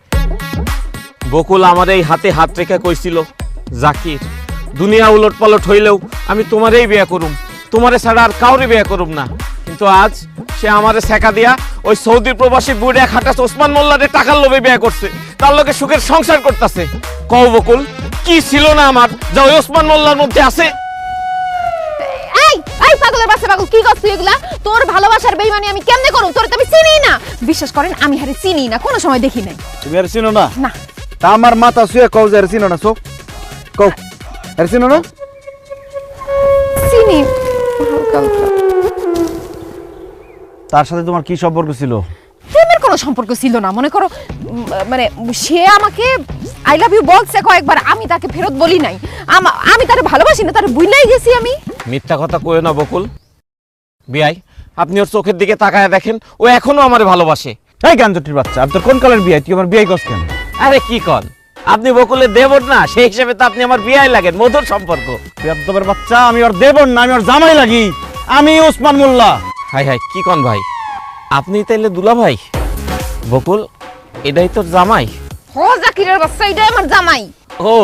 বকুল আমার এই হাতে হাত রেখে কইছিল, জাকির, দুনিয়া উলট পালট হইলেও আমি তোমারেই বিয়ে করুম, তোমারে ছাড়া আর কাউরে বিয়ে করুম না। কিন্তু আজ সে আমারে ছেকা দিয়া ওই সৌদি প্রবাসী বুড়ে খাটাস ওসমান মোল্লারে টাকার লোভে বিয়ে করছে, তার লগে সুখের সংসার করতেছে। কও বকুল, কি ছিল না আমার যা ওই ওসমান মোল্লার মধ্যে আছে? পাগলের বাচ্চা পাগল কি করছ তুই এগুলা? তোর ভালোবাসার বেইমানি আমি কেমনে করব? তোর তো আমি চিনি না। বিশ্বাস করেন আমি হারে চিনি না, কোনো সময় দেখি নাই। তুমি আর চিনো না? না। তা আমার মাথা শুয়ে কও যে আর চিনো না, চোখ কও আর চিনো না? চিনি হালকা হালকা। তার সাথে তোমার কি সম্পর্ক ছিল? প্রেমের কোনো সম্পর্ক ছিল না। মনে করো মানে সে আমাকে আই লাভ ইউ বলছে কয়েকবার, আমি তাকে ফেরত বলি নাই। আমি তারে ভালোবাসি না, তারে ভুলাই গেছি আমি। মিথ্যা কথা কইও না বকুল। বিয়াই, আপনি ওর চোখের দিকে তাকায় দেখেন, ও এখনো আমারে ভালোবাসে। এই গাঞ্জটির বাচ্চা, আমি তোর কোন কালের বিয়ে? তুই আমার বিয়ে করছ কেন? আরে কি কন, আপনি বকুলের দেবর না, সেই হিসেবে তো আপনি আমার বিয়াই লাগেন, মধুর সম্পর্ক। বেয়াদবের বাচ্চা, আমি ওর দেবর না, আমি ওর জামাই লাগি। আমি ওসমান মোল্লা। হাই হাই, কি কন ভাই, আপনি তাইলে দুলা ভাই? বকুল, এটাই তোর জামাই? ও জাকিরের বাচ্চা, এটাই আমার জামাই। ও,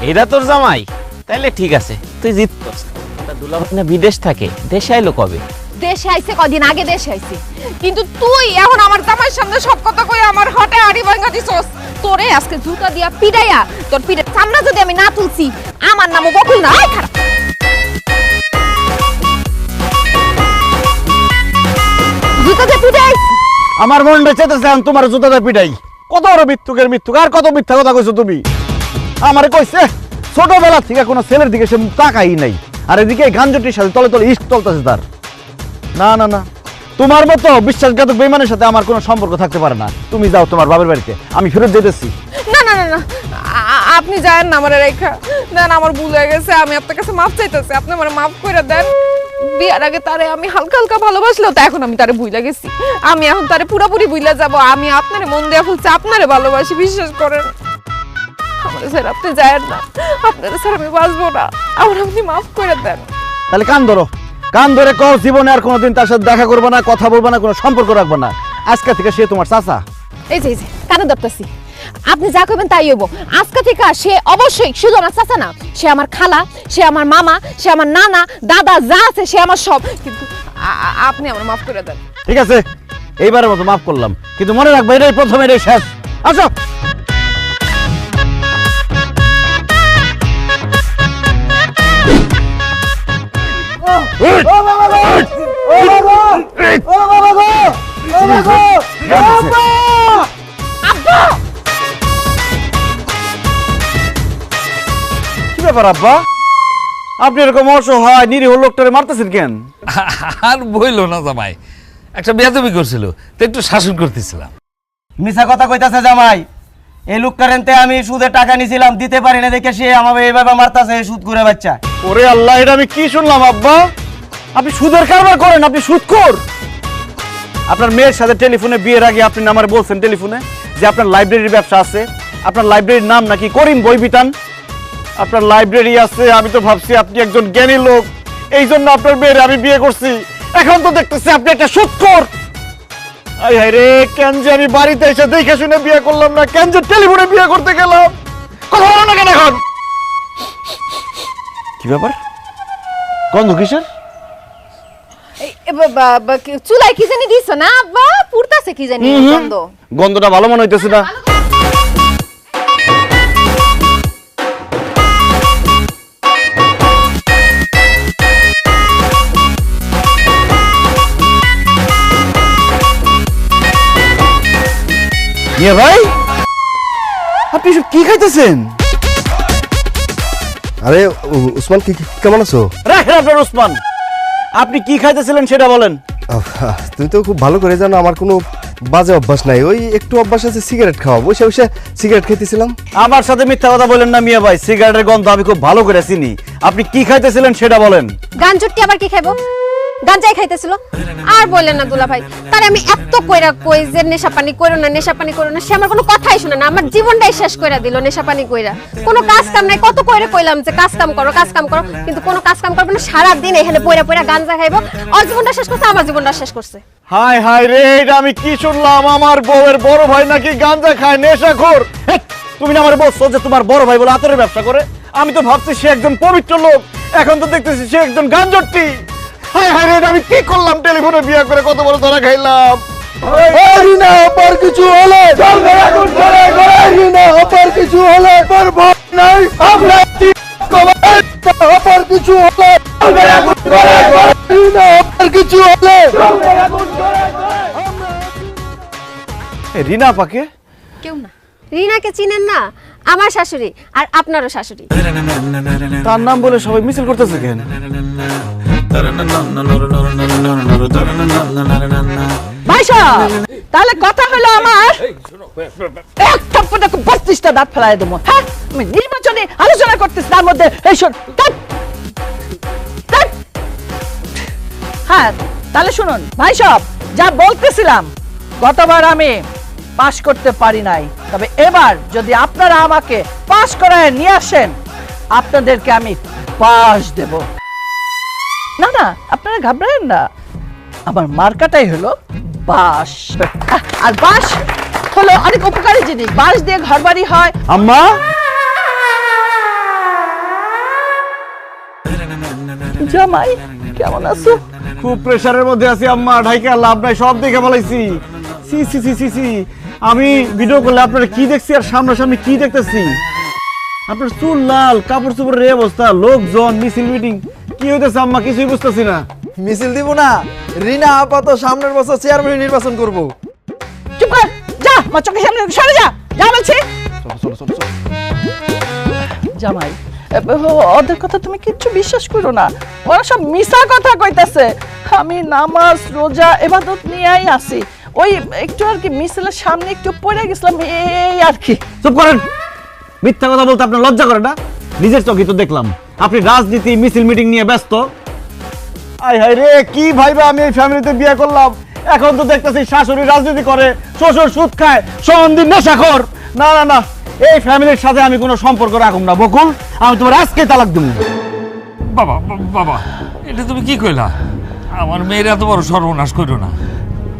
এটা তোর জামাই? তাইলে ঠিক আছে, তুই জিত করছ। তা দুলা ভাই না বিদেশ থাকে, দেশে আইলো কবে? দেশে আইছে কদিন আগে দেশে আইছে। কিন্তু তুই এখন আমার জামাইয়ের সামনে সব কথা কই আমার হটে আড়ি ভাঙা দিছস। তোরে আজকে জুতা দিয়া পিটাইয়া তোর পিঠে চামড়া যদি আমি না তুলছি, আমার নামও বকুল না। আয় খারাপ জুতা দিয়ে পিটাই। আমার মনটা চেতেছে আমি তোমার জুতাতে পিটাই। কত বড় মিথ্যুকের মিথ্যুক, আর কত মিথ্যা কথা কইছো তুমি। আমারে কইছে ছোটবেলা থেকে কোনো ছেলের দিকে সে তাকাই নাই, আর এদিকে গাঞ্জটির সাথে তলে তলে ইস্ক চলতেছে তার। না না না, তোমার মতো বিশ্বাসঘাতক বেইমানের সাথে আমার কোনো সম্পর্ক থাকতে পারে না। তুমি যাও তোমার বাবার বাড়িতে, আমি ফেরত যেতেছি। না না না না, আপনি যায়েন না আমার রেখা দেন, আমার ভুল হয়ে গেছে, আমি আপনার কাছে মাফ চাইতেছি, আপনি আমার মাফ করে দেন। বিয়ার আগে তারে আমি হালকা হালকা ভালোবাসলেও তো এখন আমি তারে ভুইলা গেছি। আমি এখন তারে পুরোপুরি ভুইলা যাব। আমি আপনারে মন দেয়া ফুলছি, আপনারে ভালোবাসি, বিশ্বাস করেন। আমার স্যার আপনি যায়েন না, আপনার স্যার আমি বাঁচবো না, আমার আপনি মাফ করে দেন। তাহলে কান ধরো, কান ধরে কও জীবনে আর কোনোদিন তার সাথে দেখা করবে না, কথা বলবে না, কোনো সম্পর্ক রাখবে না। আজকে থেকে সে তোমার চাচা। এই যে কানে ধরতেছি, আপনি যা কইবেন তাই হইব। আজকে থেকে সে অবশ্যই শুধু আমার চাচা না, সে আমার খালা, সে আমার মামা, সে আমার নানা, দাদা, যা আছে সে আমার সব। কিন্তু আপনি আমার মাফ করে দেন। ঠিক আছে, এইবারের মতো মাফ করলাম, কিন্তু মনে রাখবে এটাই প্রথম, এটাই শেষ। আসো। কি ব্যাপার আব্বা, আপনি এরকম অসহায় নিরীহ লোকটারে মারতেছেন কেন? আর বইলো না জামাই, একটা বেয়াদবি করছিল তো একটু শাসন করতেছিলাম। মিছা কথা কইতাছে জামাই। এই লোকটারেনতে আমি সুদে টাকা নিছিলাম, দিতে পারি না দেখে সে আমাকে এইভাবে মারতাছে, সুদ করে বাচ্চা। ওরে আল্লাহ, এটা আমি কি শুনলাম আব্বা? আপনি সুদের কারবার করেন, আপনি সুদখোর। আপনার মেয়ের সাথে টেলিফোনে বিয়ের আগে আপনি আমার বলছেন টেলিফোনে যে আপনার লাইব্রেরির ব্যবসা আছে, আপনার লাইব্রেরির নাম নাকি করিম বই বিতান। আপনার লাইব্রেরি আছে, আমি তো ভাবছি আপনি একজন জ্ঞানী লোক, এই জন্য আপনার মেয়ের আমি বিয়ে করছি। এখন তো দেখতেছি আপনি একটা সুদখোর। আই হায় রে, কেন যে আমি বাড়িতে এসে দেখে শুনে বিয়ে করলাম না, কেন যে টেলিফোনে বিয়ে করতে গেলাম। কথা বলো না কেন এখন? কি ব্যাপার, গন্ধ কিসের? চুলাই কি জানি দিছ না আব্বা, পুরতাছে কি জানি গন্ধ। গন্ধটা ভালো মনে হইতেছে না। ইয়ে ভাই, আপনি সব কি খাইতেছেন? আরে উসমান, কি কেমন আছো? রাখেন আপনার উসমান, আপনি কি খাইতেছিলেন সেটা বলেন। তুমি তো খুব ভালো করে জানো আমার কোনো বাজে অভ্যাস নাই, ওই একটু অভ্যাস আছে সিগারেট খাওয়া, বসে বসে সিগারেট খেতেছিলাম। আমার সাথে মিথ্যা কথা বলেন না মিয়া ভাই, সিগারেটের গন্ধ আমি খুব ভালো করে চিনি। আপনি কি খাইতেছিলেন সেটা বলেন। গাঞ্জুটি আবার কি খাইবো? গাঞ্জাই খাইতেছিল। আর বললেন না দুলা ভাই, তার আমি এত কইরা কই যে নেশা পানি করো না, নেশা পানি করো না, সে আমার কোনো কথাই শুনে না, আমার জীবনটাই শেষ কইরা দিল নেশা পানি কইরা। কোনো কাজ কাম নাই, কত কইরা কইলাম যে কাজ কাম করো, কাজ কাম করো, কিন্তু কোনো কাজ কাম করবে না, সারা দিন এখানে পয়রা পয়রা গাঞ্জা খাইবো। ওর জীবনটা শেষ করছে, আমার জীবনটা শেষ করছে। হায় হায় রে, এটা আমি কি শুনলাম? আমার বউয়ের বড় ভাই নাকি গাঞ্জা খায়, নেশাখোর। তুমি না আমার বলছো যে তোমার বড় ভাই বলে আতরের ব্যবসা করে? আমি তো ভাবছি সে একজন পবিত্র লোক, এখন তো দেখতেছি সে একজন গাঞ্জটি। হায় হায় রে, আমি কি করলাম? টেলিফোনে বিয়ে করে কত বড় ধরা খাইলাম। রিনা অপার কিছু হলে চলবে, এখন ঘরে ঘরে রিনা অপার কিছু হলে তোর ভয় নাই, আমরা অপার কিছু হলে চলবে, এখন কিছু হলে রিনা পাকে কেউ না। রিনাকে চিনেন না? আমার শাশুড়ি আর আপনারও শাশুড়ি। তার নাম বলে সবাই মিছিল করতেছে কেন? ভাই সাহেব, তাহলে কথা হলো আমার এক থাপ্পড়ে 32টা দাঁত ফেলাই দেবো। হ্যাঁ, আমি নির্বাচনে আলোচনা করতেছি, তার মধ্যে এই শোন। হ্যাঁ, তাহলে শুনুন ভাই সাহেব, যা বলতেছিলাম, গতবার আমি পাশ করতে পারি নাই, তবে এবার যদি আপনারা আমাকে পাশ করায় নিয়ে আসেন, আপনাদেরকে আমি পাশ দেব। না না, আপনারা ঘাবড়াবেন না, আমার মার্কাটাই হলো বাঁশ। আর বাঁশ হলো অনেক উপকারী জিনিস, বাঁশ দিয়ে ঘরবাড়ি হয়। আম্মা, জামাই কেমন আছো? খুব প্রেসারের মধ্যে আছি আম্মা, ঢাইকা লাভ নাই, সব দেখে বলাইছি। সি সি সি সি সি, আমি ভিডিও করলে আপনারা কি দেখছি আর সামনাসামনি কি দেখতেছি? আপনার চুল লাল, কাপড় চোপড়ের এই অবস্থা, লোকজন, মিছিল মিটিং, কি হইতেছে আম্মা? কিছুই বুঝতেছি না। মিছিল দিব না, রিনা আপাতত সামনের বছর চেয়ারম্যান নির্বাচন করব। চুপ কর, যা, আমার চোখের সামনে সরে যা, যা বলছি। জামাই, ওদের কথা তুমি কিচ্ছু বিশ্বাস করো না, ওরা সব মিছা কথা কইতাছে। আমি নামাজ রোজা ইবাদত নিয়েই আছি, ওই একটু আর কি মিছিলের সামনে একটু পড়ে গেছিলাম, এই আর কি। চুপ করেন, মিথ্যা কথা বলতে আপনার লজ্জা করে না? নিজের চোখে তো দেখলাম আপনি রাজনীতি মিছিল মিটিং নিয়ে ব্যস্ত। আয় হায় রে, কি ভাইবা আমি এই ফ্যামিলিতে বিয়ে করলাম, এখন তো দেখতেছি শাশুড়ি রাজনীতি করে, শ্বশুর সুদ খায়, সম্বন্ধী নেশাখোর। না না না, এই ফ্যামিলির সাথে আমি কোনো সম্পর্ক রাখুম না বকুল, আমি তোমার আজকে তালাক দেবো। বাবা বাবা, এটা তুমি কি কইলা? আমার মেয়ের এত বড় সর্বনাশ করো না।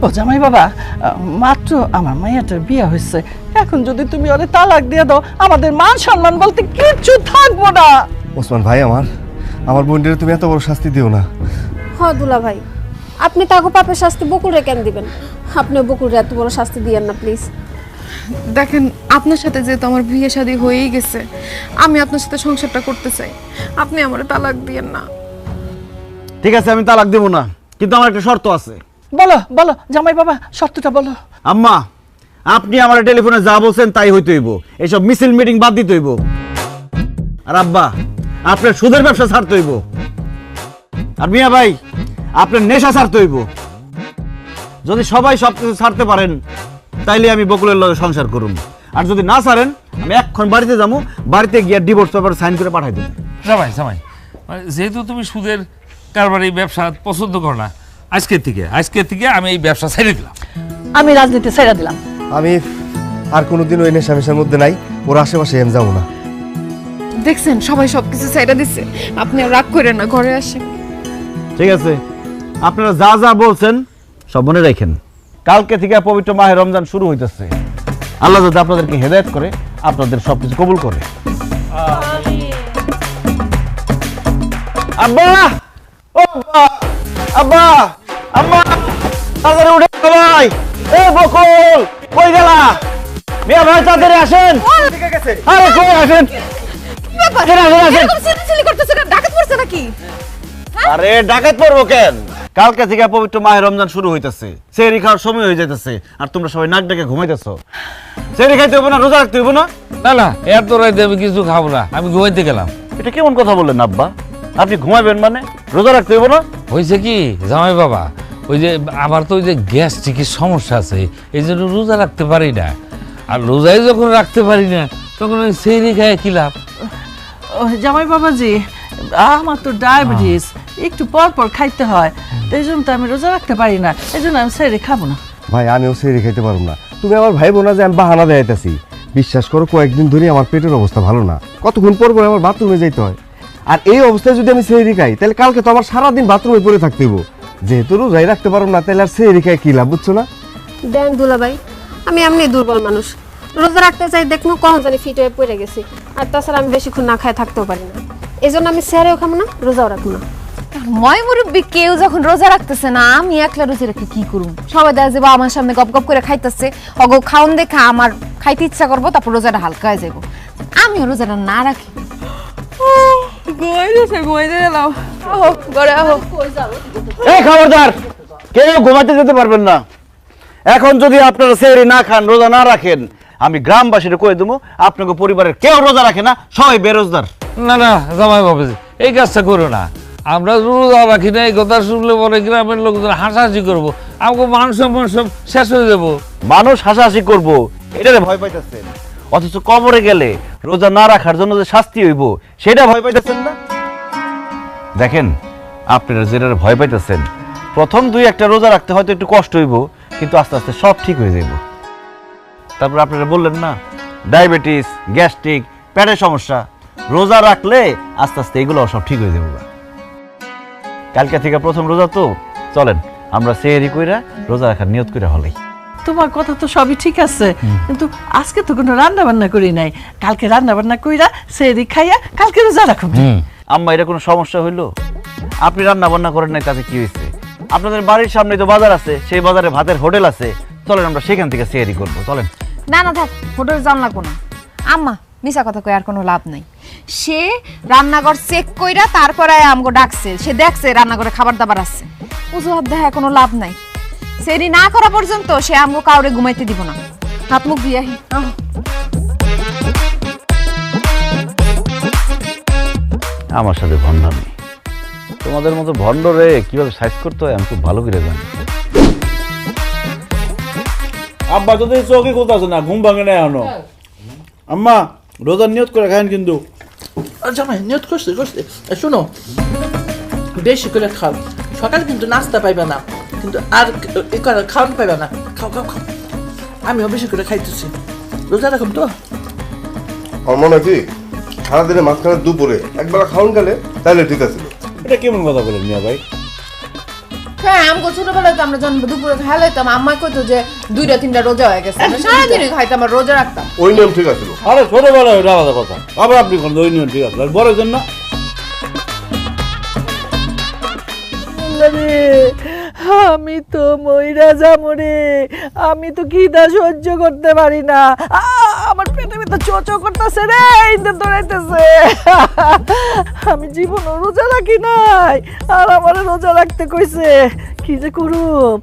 ও জামাই বাবা, মাত্র আমার মাইয়াটার বিয়ে হয়েছে, এখন যদি তুমি ওরে তালাক দিয়ে দাও, আমাদের মান সম্মান বলতে কিচ্ছু থাকবো না। ওসমান ভাই, আমার বোনদের তুমি এত বড় শাস্তি দিও না। হ্যাঁ দুলা ভাই, আপনি তাকে পাপের শাস্তি বকুলরে কেন দিবেন? আপনি বকুলরে এত বড় শাস্তি দিয়েন না প্লিজ। দেখেন, আপনার সাথে যেহেতু আমার বিয়ে শাদী হয়েই গেছে, আমি আপনার সাথে সংসারটা করতে চাই, আপনি আমার তালাক দিয়েন না। ঠিক আছে, আমি তালাক দেবো না, কিন্তু আমার একটা শর্ত আছে। বলো বলো জামাই বাবা, শর্তটা বলো। আম্মা, আপনি আমার টেলিফোনে যা বলছেন তাই হইতে হইব, এইসব মিছিল মিটিং বাদ দিতে হইব। আর আব্বা, আপনার সুদের ব্যবসা ছাড়তে হইব। আর মিয়া ভাই, আপনার নেশা ছাড়তে হইব। যদি সবাই সবকিছু ছাড়তে পারেন, তাইলে আমি বকুলের লগে সংসার করুন। আর যদি না ছাড়েন, আমি এক্ষণ বাড়িতে যাবো, বাড়িতে গিয়ে ডিভোর্স পেপার সাইন করে পাঠাই দেবো। জামাই জামাই, যেহেতু তুমি সুদের কারবার এই ব্যবসা পছন্দ করো না, আজকের থেকে আমি এই ব্যবসা ছেড়ে দিলাম। আমি রাজনীতি ছেড়ে দিলাম। আমি আর কোনোদিন ওই নেশামেশার মধ্যে নাই, ওর আশেপাশে আমি যাবো না। দেখছেন, সবাই সবকিছু ছেড়ে দিচ্ছে, আপনি রাগ করেন না, ঘরে আসেন। ঠিক আছে, আপনারা যা যা বলছেন সব মনে রাখেন। কালকে থেকে পবিত্র মাহে রমজান শুরু হইতেছে, আল্লাহ যাতে আপনাদেরকে হেদায়েত করে, আপনাদের সবকিছু কবুল করে। আব্বা, ও আব্বা, আব্বা, আম্মা, তাড়াতাড়ি উঠে সবাই। এ বকুল, কই গেলা? মিয়া ভাই তাড়াতাড়ি আসেন। আরে কই আসেন? আরে ডাকাত পড়বো কেন? কালকে থেকে পবিত্র মাহে রমজান শুরু হইতেছে, সেহরি খাওয়ার সময় হয়ে যাইতেছে, আর তোমরা সবাই নাক ডেকে ঘুমাইতেছো। সেহরি খাইতে হইব না, রোজা রাখতে হইব না? না না, এত রাইতে আমি কিছু খাবো না, আমি ঘুমাইতে গেলাম। এটা কেমন কথা বললেন আব্বা? আপনি ঘুমাইবেন মানে রোজা রাখতে হইব না? হয়েছে কি জামাই বাবা, ওই যে আমার তো ওই যে গ্যাস্ট্রিকের সমস্যা আছে, এই জন্য রোজা রাখতে পারি না। আর রোজাই যখন রাখতে পারি না, তখন ওই সেহরি খায় কি লাভ? জামাই বাবাজি, আমার তো ডায়াবেটিস, একটু পর পর খাইতে হয়, এই জন্য তো আমি রোজা রাখতে পারি না, এই জন্য আমি সেহরি খাবো না। ভাই, আমিও সেহরি খাইতে পারবো না। তুমি আমার ভাই বোনা যে আমি বাহানা দেখাইতেছি, বিশ্বাস করো কয়েকদিন ধরে আমার পেটের অবস্থা ভালো না, কতক্ষণ পর পর আমার বাথরুমে যাইতে হয়। আর এই অবস্থায় যদি আমি সেহরি খাই, তাহলে কালকে তো আমার সারাদিন বাথরুমে পড়ে থাকতে হইব। যেহেতু রোজাই রাখতে পারবো না, তাহলে আর সেহরি খাই কি লাভ, বুঝছো না? দেন দুলা ভাই, আমি এমনি দুর্বল মানুষ, রোজা রাখতে চাই দেখুন কখন জানি ফিট হয়ে পড়ে গেছি। আর তাছাড়া আমি বেশিক্ষণ না খায় থাকতেও পারি না, এই জন্য আমি সেহরিও খাবো না, রোজাও রাখবো না। ময় মুরব্বী কেউ যখন রোজা রাখতেছে না, আমি একলা রোজা রাখি কি করুম? সবাই দেখা যাবো আমার সামনে গপ গপ করে খাইতেছে, অগো খাওন দেখা আমার খাইতে ইচ্ছা করবো, তারপর রোজাটা হালকা হয়ে যাবো। আমিও রোজাটা না রাখি। ঘুমাইতে গেলাম। আহো ঘরে আহো। এই খবরদার, কেউ ঘুমাতে যেতে পারবেন না। এখন যদি আপনারা সেহরি না খান, রোজা না রাখেন, আমি গ্রামবাসীরা কয়ে দেবো আপনাকে পরিবারের কেউ রোজা রাখে না, সবাই বেরোজগার। না না জামাই বাবাজি, এই কাজটা করো না। আমরা রোজা রাখি না, এই কথা শুনলে পরে গ্রামের লোকজন হাসাহাসি করবো, আমাকে মান সম্মান সব শেষ হয়ে যাবো। মানুষ হাসাহাসি করবো এটারে ভয় পাইতেছেন, অথচ কবরে গেলে রোজা না রাখার জন্য যে শাস্তি হইব সেটা ভয় পাইতেছেন না। দেখেন, আপনারা যেটা ভয় পাইতেছেন, প্রথম 2-1টা রোজা রাখতে হয়তো একটু কষ্ট হইব, কিন্তু আস্তে আস্তে সব ঠিক হয়ে যাইব। তারপর আপনারা বললেন না ডায়াবেটিস, গ্যাস্ট্রিক, পেটের সমস্যা, রোজা রাখলে আস্তে আস্তে এগুলো সব ঠিক হয়ে যাবে। কালকে থেকে প্রথম রোজা তো, চলেন আমরা সেহরি কইরা রোজা রাখার নিয়ত কইরা হলাই। তোমার কথা তো সবই ঠিক আছে, কিন্তু আজকে তো কোনো রান্না বান্না করি নাই। কালকে রান্না বান্না কইরা সেহরি খাইয়া কালকে রোজা রাখুন। আম্মা, এটা কোনো সমস্যা হইলো? আপনি রান্না বান্না করেন নাই তাতে কি হয়েছে? আপনাদের বাড়ির সামনে তো বাজার আছে, সেই বাজারে ভাতের হোটেল আছে, চলেন আমরা সেখান থেকে সেহরি করবো। চলেন। না না থাক, হোটেল যান লাগবো না। আম্মা মিছা কথা কই আর কোনো লাভ নাই। সে রান্নাঘর চেক কইরা তারপরে আমগো ডাকছে, সে দেখছে রান্নাঘরে খাবার দাবার আছে। অজুহাত দেখা কোনো লাভ নাই। সেরি না করা পর্যন্ত সে আমগো কাউরে ঘুমাইতে দিব না। হাত মুখ দিয়ে আহি। আমার সাথে ভণ্ডামি, তোমাদের মতো ভণ্ডরে কিভাবে সাইজ করতে হয় আমি খুব ভালো করে জানি। আব্বা তো চোখে কোথাও আছে না, ঘুম ভাঙে না এখনো। আম্মা রোজার নিয়ত করে খান কিন্তু। জামাই নিয়ত করছে করছে। শোনো, বেশি করে খাও, সকালে কিন্তু নাস্তা পাইবে না, কিন্তু আর খাওয়ান পাইবে না। খাও খাও খাও, আমিও বেশি করে খাইতেছি। রোজা রাখুন তো। আমার মনে হয় কি সারাদিনে মাঝখানে দুপুরে একবেলা খাওয়ান গেলে তাহলে ঠিক আছে। এটা কেমন কথা বলেন মিয়া ভাই? হ্যাঁ, আমগো ছোটবেলায় তো আমরা জন্ম দুপুরে খাই লাইতাম। আম্মা কইতো যে 2-3টা রোজা হয়ে গেছে, সারাদিনই খাইতাম আর রোজা রাখতাম। ওই নিয়ম ঠিক আছে। আরে ছোটবেলায় ওইটা আলাদা কথা, আবার আপনি কোন ওই নিয়ম ঠিক আছে, আর বড় জন্য আমি তো মইরা যাবো রে, আমি তো খিদা সহ্য করতে পারি না। আমার পেটে ভিতর চোচো করতেছে রে, ইন্দে দৌড়াইতেছে। আমি জীবনও রোজা রাখি নাই, আর আমার রোজা রাখতে কইছে। কি যে করুম,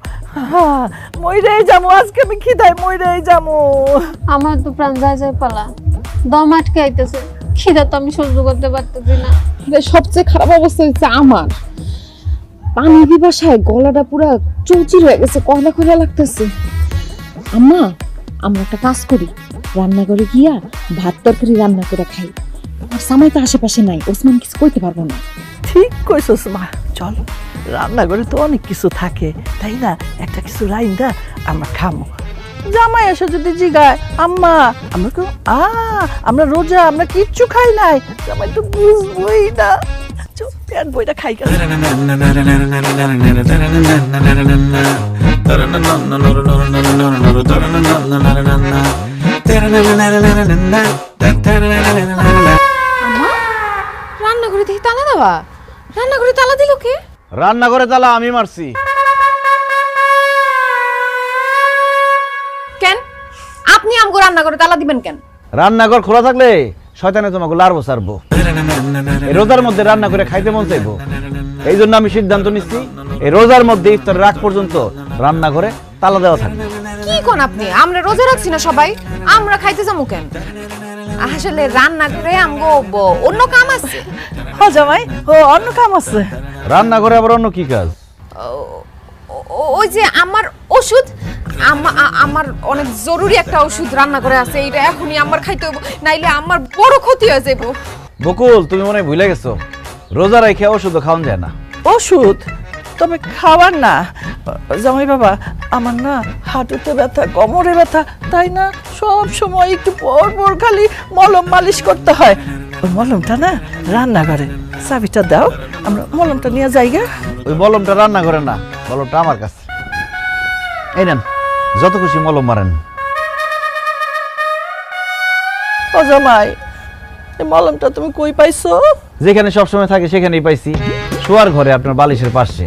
মইরাই যাবো আজকে, আমি খিদায় মইরাই যাবো। আমার তো প্রাণ যায় যায় পালা, দম আটকে আইতেছে। খিদা তো আমি সহ্য করতে পারতেছি না। সবচেয়ে খারাপ অবস্থা হচ্ছে আমার, পানি পিপাসায় গলাটা পুরো চৌচির হয়ে গেছে, কয়লা কয়লা লাগতেছে। আম্মা, আমরা একটা কাজ করি, রান্নাঘরে গিয়া ভাত তরকারি রান্না করে খাই। আর সামাই তো আশেপাশে নাই, ওসমান কিছু কইতে পারবো না। ঠিক কইছস মা, চল রান্নাঘরে তো অনেক কিছু থাকে, তাই না? একটা কিছু রাইন্দা আমরা খামো। জামাই এসে যদি জিগায় আম্মা আমরা কেউ আমরা রোজা, আমরা কিচ্ছু খাই নাই, জামাই তো বুঝবই না। চল পেট বইটা খাই গেল। রান্নাঘরে দেখি তালা দেওয়া। রান্নাঘরে তালা দিল কে? রান্নাঘরে তালা আমি মারছি। কেন আপনি আমগো রান্নাঘরে তালা দিবেন কেন? রান্নাঘর খোলা থাকলে শয়তানে তোমাকে লারবো সারবো। এই রোজার মধ্যে রান্না করে খাইতে মন চাইবো, এই জন্য আমি সিদ্ধান্ত নিচ্ছি এই রোজার মধ্যে ইফতার রাগ পর্যন্ত রান্নাঘরে তালা দেওয়া থাকবে। কি কোন আপনি? আমরা রোজা রাখছি না সবাই, আমরা খাইতে যাবো কেন? আসলে রান্নাঘরে আমগো অন্য কাম আছে। হ্যাঁ জামাই, ও অন্য কাম আছে। রান্নাঘরে আবার অন্য কি কাজ? ওই যে আমার ওষুধ, আমার অনেক জরুরি একটা ওষুধ রান্নাঘরে আছে, এইটা এখনই আমার খাইতে হইব, নাইলে আমার বড় ক্ষতি হয়ে যাইব। বকুল, তুমি মনে হয় ভুলে গেছো, রোজা রেখে ওষুধ খাওয়ান যায় না। ওষুধ তবে খাবার না জামাই বাবা, আমার না হাঁটুতে ব্যথা, কোমরে ব্যথা, তাই না সব সময় একটু পর পর খালি মলম মালিশ করতে হয়। ওই মলমটা না রান্নাঘরে, চাবিটা দাও, আমরা মলমটা নিয়ে যাই গে। ওই মলমটা রান্নাঘরে না, মলমটা আমার কাছে। এই নেন, যত খুশি মলম মারেন। ও জামাই, এই মলমটা তুমি কই পাইছো? যেখানে সবসময় থাকে সেখানেই পাইছি, শোয়ার ঘরে আপনার বালিশের পাশে।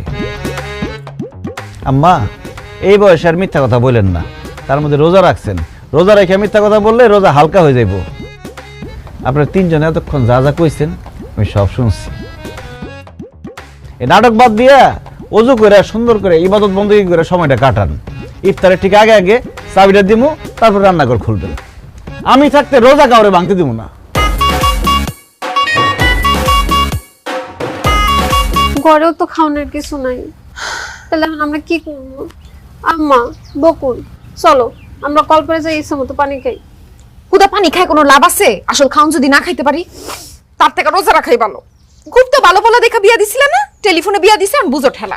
আম্মা, এই বয়সে আর মিথ্যা কথা বলেন না, তার মধ্যে রোজা রাখছেন, রোজা রেখে মিথ্যা কথা বললে রোজা হালকা হয়ে যাইব। আপনার তিনজনে এতক্ষণ যা যা কইছেন আমি সব শুনছি। এই নাটক বাদ দিয়া ওযু করে সুন্দর করে ইবাদত বন্দী করে সময়টা কাটান। ইফতারের ঠিক আগে আগে চাবিটা দিমু, তারপর রান্নাঘর খুলবেন। আমি থাকতে রোজা কাউরে ভাঙতে দিব না। ঘরেও তো খাওয়ানোর কিছু নাই, তাহলে এখন আমরা কি করবো? আম্মা, বকুল, চলো আমরা কলপারে যাই, ইচ্ছা মতো পানি খাই। হুদা পানি খায় কোনো লাভ আছে? আসল খাওন যদি না খাইতে পারি, তার থেকে রোজা রাখাই ভালো। খুব তো ভালো ভালো দেখা বিয়া দিছিলে না, টেলিফোনে বিয়া দিছে, আমি বুঝো ঠেলা।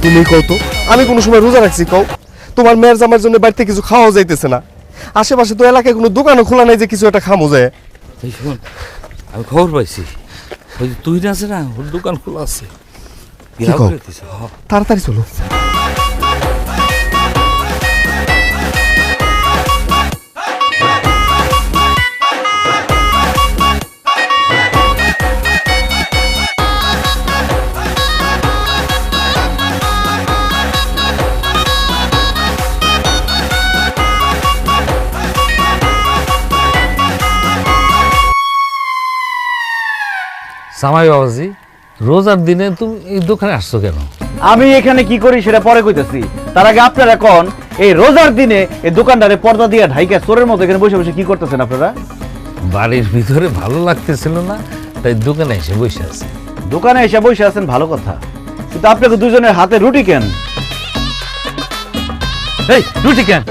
তুমি কও তো, আমি কোনো সময় রোজা রাখছি? কও, তোমার মেয়ের জামার জন্য বাড়িতে কিছু খাওয়া যাইতেছে না, আশেপাশে তো এলাকায় কোনো দোকানও খোলা নাই যে কিছু একটা খামো যায়। শোন, আমি খবর পাইছি, ওই যে তুই আছে না, ওর দোকান খোলা আছে। তাড়াতাড়ি চলো। জামাই বাবাজি, রোজার দিনে তুমি এই দোকানে আসছো কেন? আমি এখানে কি করি সেটা পরে কইতেছি। তার আগে আপনারা এখন এই রোজার দিনে এই দোকানটারে পর্দা দিয়ে ঢাইকা চোরের মতো এখানে বসে বসে কি করতেছেন আপনারা? বাড়ির ভিতরে ভালো লাগতেছিল না, তাই দোকানে এসে বসে আছে। দোকানে এসে বসে আছেন ভালো কথা, কিন্তু আপনাকে দুজনের হাতে রুটি কেন? এই রুটি কেন?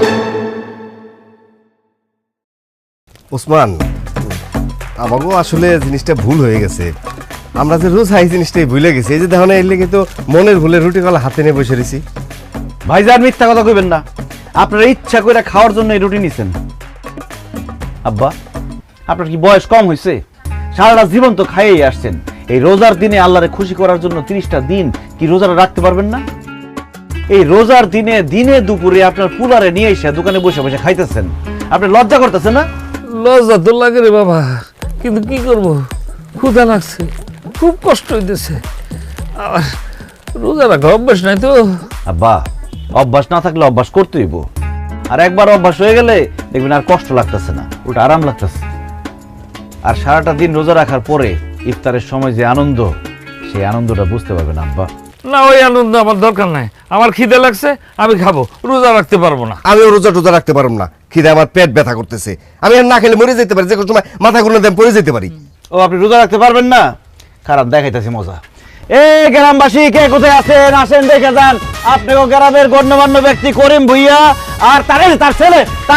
ওসমান, আমাকেও আসলে জিনিসটা ভুল হয়ে গেছে। আমরা যে রোজ এই জিনিসটাই ভুলে গেছি। এই যে দেখো না, এর লেগে তো মনের ভুলে রুটি কলা হাতে নিয়ে বসে রয়েছি। ভাইজান মিথ্যা কথা কইবেন না, আপনারা ইচ্ছা করে খাওয়ার জন্য এই রুটি নিছেন। আব্বা, আপনার কি বয়স কম হয়েছে? সারাটা জীবন তো খাইয়েই আসছেন। এই রোজার দিনে আল্লাহরে খুশি করার জন্য 30টা দিন কি রোজাটা রাখতে পারবেন না? এই রোজার দিনে দিনে দুপুরে আপনার পুলারে নিয়ে এসে দোকানে বসে বসে খাইতেছেন, আপনি লজ্জা করতেছেন না? লজ্জা তো লাগে রে বাবা, কিন্তু কি করব, ক্ষুধা লাগছে, খুব কষ্ট হইতেছে। আর রোজা রাখা অভ্যাস নাই তো। আব্বা, অভ্যাস না থাকলে অভ্যাস করতে হইব। আর একবার অভ্যাস হয়ে গেলে দেখবেন আর কষ্ট লাগতেছে না, ওটা আরাম লাগতেছে। আর সারাটা দিন রোজা রাখার পরে ইফতারের সময় যে আনন্দ, সেই আনন্দটা বুঝতে পারবেন আব্বা। না, ওই আনন্দ আমার দরকার নাই। আমার খিদে লাগছে, আমি খাবো, রোজা রাখতে পারবো না। আমিও রোজা টোজা রাখতে পারবো না, খিদে আমার পেট ব্যথা করতেছে। আমি আর না খেলে মরে যেতে পারি, যে কোনো সময় মাথা ঘুরে দেন পড়ে যেতে পারি। ও, আপনি রোজা রাখতে পারবেন না? খারাপ, দেখাইতেছি মজা। এই গ্রামবাসী কে কোথায় আছেন, আসেন দেখে যান। আপনিও গ্রামের গণ্যমান্য ব্যক্তি করিম ভুইয়া আর তার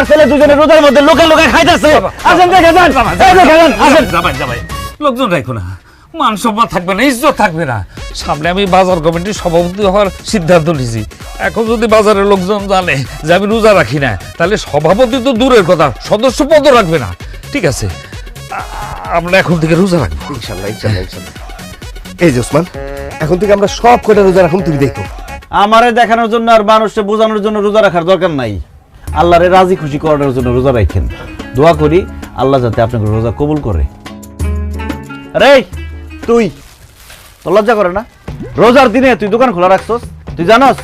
ছেলে দুজনে রোজার মধ্যে লোকে লোকে খাইতেছে। আসেন দেখে যান, দেখে যান, আসেন। যাবাই, লোকজন রাখো না, মান সম্মান থাকবে না, ইজ্জত থাকবে না। সামনে আমি বাজার কমিটির সভাপতি হওয়ার সিদ্ধান্ত নিয়েছি। এখন যদি বাজারের লোকজন জানে যে আমি রোজা রাখি না, তাহলে সভাপতি তো দূরের কথা, সদস্য পদ রাখবে না। ঠিক আছে, আমরা এখন থেকে রোজা রাখবো ইনশাল্লাহ, ইনশাল্লাহ, ইনশাল্লাহ। এই যে ওসমান, এখন থেকে আমরা সব কটা রোজা রাখুন, তুমি দেখো। আমারে দেখানোর জন্য আর মানুষকে বোঝানোর জন্য রোজা রাখার দরকার নাই। আল্লাহরে রাজি খুশি করানোর জন্য রোজা রাখেন। দোয়া করি আল্লাহ যাতে আপনাকে রোজা কবুল করে। আরে তুই তো লজ্জা করে না? রোজার দিনে তুই দোকান খোলা রাখছস, তুই জানস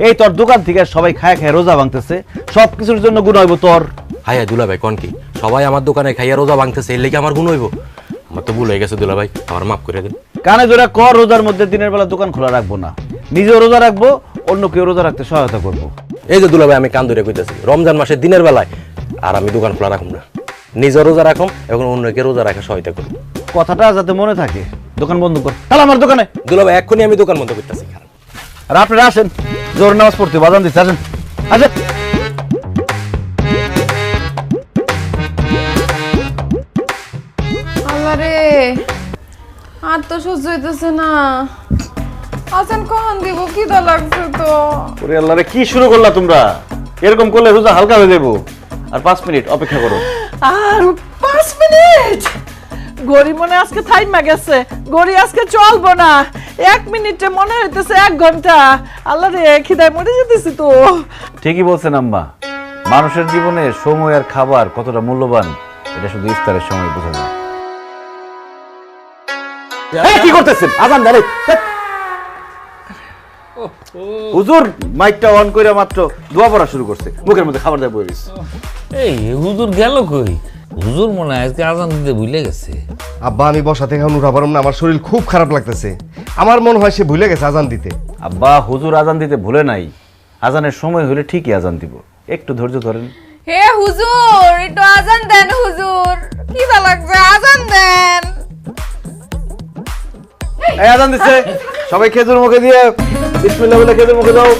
এই তোর দোকান থেকে সবাই খায় খায় রোজা ভাঙতেছে, সব কিছুর জন্য গুণ হইব তোর। হাই দুলা ভাই, কোন কি সবাই আমার দোকানে খাইয়া রোজা ভাঙতেছে, এর লেগে আমার গুণ হইব? আমার তো ভুল হয়ে গেছে দুলা ভাই, আমার মাফ করে দিন। কানে ধরে কর, রোজার মধ্যে দিনের বেলা দোকান খোলা রাখবো না, নিজেও রোজা রাখবো, অন্য কেউ রোজা রাখতে সহায়তা করবো। এই যে দুলা ভাই, আমি কান ধরে কইতেছি, রমজান মাসের দিনের বেলায় আর আমি দোকান খোলা রাখুন না, নিজেও রোজা রাখুন এবং অন্যকে রোজা রাখা সহায়তা করুন। কথাটা যাতে মনে থাকে। দোকান বন্ধ কর, তাহলে আমার দোকানে। দুলা ভাই, এক্ষুনি আমি দোকান বন্ধ করতেছি। আর আপনারা আসেন, জোর নামাজ পড়তে বাজান দিচ্ছে, আসেন আসেন। আল্লাহরে, আর তো সহ্য হইতেছে না। আছেন কখন দিব, খিদা লাগছে তো। ওরে আল্লাহরে, কি শুরু করলা তোমরা? এরকম করলে রোজা হালকা হয়ে যাবো। আর 5 মিনিট অপেক্ষা করো। আর 5 মিনিট? গড়ি মনে আজকে থাইমা গেছে, গড়ি আজকে চলবো না। 1 মিনিটে মনে হইতেছে 1 ঘন্টা। আল্লাহ রে, খিদায় মরে যেতেছি তো। ঠিকই বলছেন আম্মা, মানুষের জীবনে সময় আর খাবার কতটা মূল্যবান এটা শুধু ইফতারের সময় বোঝা যায়। কি করতেছেন? আজান দেন। হুজুর মাইকটা অন করে মাত্র দোয়া পড়া শুরু করছে, মুখের মধ্যে খাবার দাবার বয়ে গেছে। এই হুজুর গেল কই? হুজুর মনে হয় আজকে আজান দিতে ভুলে গেছে। আব্বা আমি বসা থেকে এখন উঠা পারলাম না, আমার শরীর খুব খারাপ লাগতেছে। আমার মনে হয় সে ভুলে গেছে আজান দিতে। আব্বা হুজুর আজান দিতে ভুলে নাই, আজানের সময় হলে ঠিকই আজান দিব, একটু ধৈর্য ধরেন। হে হুজুর, একটু আজান দেন হুজুর, কি ভালো লাগছে, আজান দেন। এই আজান দিচ্ছে, সবাই খেজুর মুখে দিয়ে বিসমিল্লাহ বলে খেজুর মুখে দাও।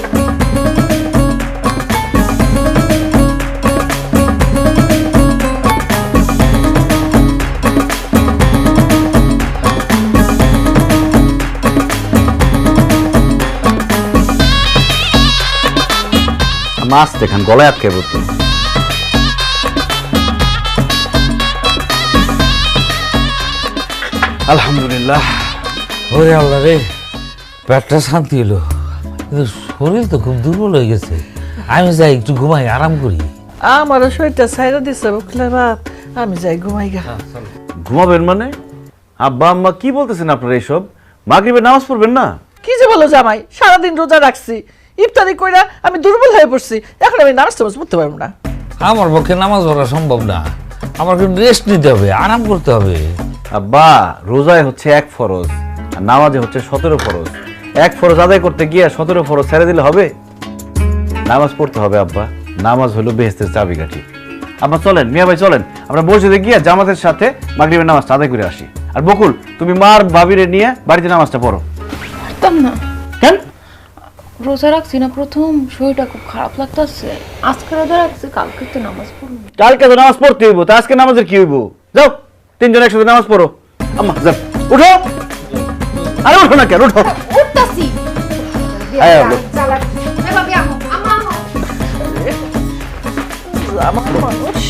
মাছ দেখান গলায় আটকে পড়তো। আলহামদুলিল্লাহ। ওরে আল্লাহ রে, পেটটা শান্তি হলো, কিন্তু শরীর তো খুব দুর্বল হয়ে গেছে। আমি যাই একটু ঘুমাই, আরাম করি। আমার শরীরটা ছাইরা দিছে বকুলের বাপ, আমি যাই ঘুমাই গা। ঘুমাবেন মানে? আব্বা আম্মা কি বলতেছেন আপনারা এইসব? মাগরিবের নামাজ পড়বেন না? কি যে বলো জামাই, সারাদিন রোজা রাখছি, ইফতারি কইরা আমি দুর্বল হয়ে পড়ছি, এখন আমি নামাজ টামাজ পড়তে পারবো না। আমার পক্ষে নামাজ পড়া সম্ভব না, আমার কিন্তু রেস্ট নিতে হবে, আরাম করতে হবে। আব্বা রোজায় হচ্ছে এক ফরজ, আর নামাজে হচ্ছে 17 ফরজ। এক ফরজ আদায় করতে গিয়ে 17 ফরজ ছেড়ে দিলে হবে? নামাজ পড়তে হবে আব্বা, নামাজ হলো বেহেশতের চাবিকাঠি। আব্বা চলেন, মিয়া ভাই চলেন, আমরা মসজিদে গিয়ে জামাতের সাথে মাগরিবের নামাজটা আদায় করে আসি। আর বকুল তুমি মার ভাবিরে নিয়ে বাড়িতে নামাজটা পড়ো। পারতাম না। কেন? রোজা রাখছি না, প্রথম শরীরটা খুব খারাপ লাগতেছে। আজকে রোজা রাখছি, কালকে তো নামাজ পড়বো। কালকে তো নামাজ পড়তে হইব, তা আজকে নামাজের কি হইব? যাও তিনজন একসাথে নামাজ পড়ো। আম্মা যাও, উঠো। আরে উঠো না কেন, উঠো। উঠতাছি। আয় আব্বা। এ ভাবি আমো, আম্মা আমো। আমার মানুষ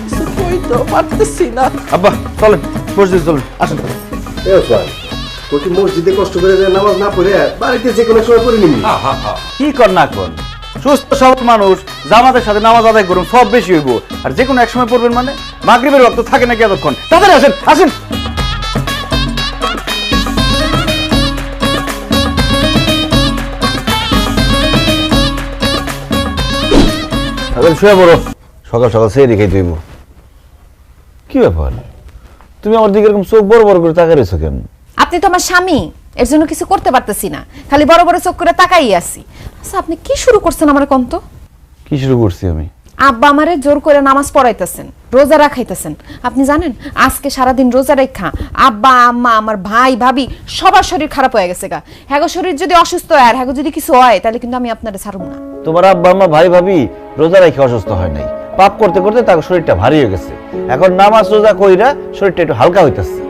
কিছু কইতেও পারতেছি না। আব্বা চলেন মসজিদে চলেন, আসেন। তুই কি মসজিদে কষ্ট করে নামাজ না পড়ে বাড়িতে যে কোনো সময় পড়ে নিবি? কি কর না কর, সুস্থ সবল মানুষ জামাতের সাথে নামাজ আদায় করুন, সব বেশি হইব। আর যে কোনো এক সময় পড়বেন মানে? মাগরিবের ওয়াক্ত থাকে নাকি এতক্ষণ? তাড়াতাড়ি আসেন, আসেন। এখন শুয়ে পড়ো, সকাল সকাল সেই রেখে দিব। কি ব্যাপার, তুমি আমার দিকে এরকম চোখ বড় বড় করে তাকিয়ে রয়েছো কেন? আপনি তো আমার স্বামী, এর জন্য কিছু করতে পারতেছি না, খালি বড় বড় চোখ করে তাকাই আছি। আচ্ছা আপনি কি শুরু করছেন আমার কন্ত? কি শুরু করছি আমি? আব্বা আমারে জোর করে নামাজ পড়াইতেছেন, রোজা রাখাইতেছেন। আপনি জানেন আজকে সারাদিন রোজা রেখা আব্বা আম্মা আমার ভাই ভাবি সবার শরীর খারাপ হয়ে গেছে গা। হ্যাগো শরীর যদি অসুস্থ হয় আর হ্যাগো যদি কিছু হয় তাহলে কিন্তু আমি আপনারে ছাড়ব না। তোমার আব্বা আম্মা ভাই ভাবি রোজা রেখে অসুস্থ হয় নাই, পাপ করতে করতে তার শরীরটা ভারী হয়ে গেছে। এখন নামাজ রোজা কইরা শরীরটা একটু হালকা হইতেছে।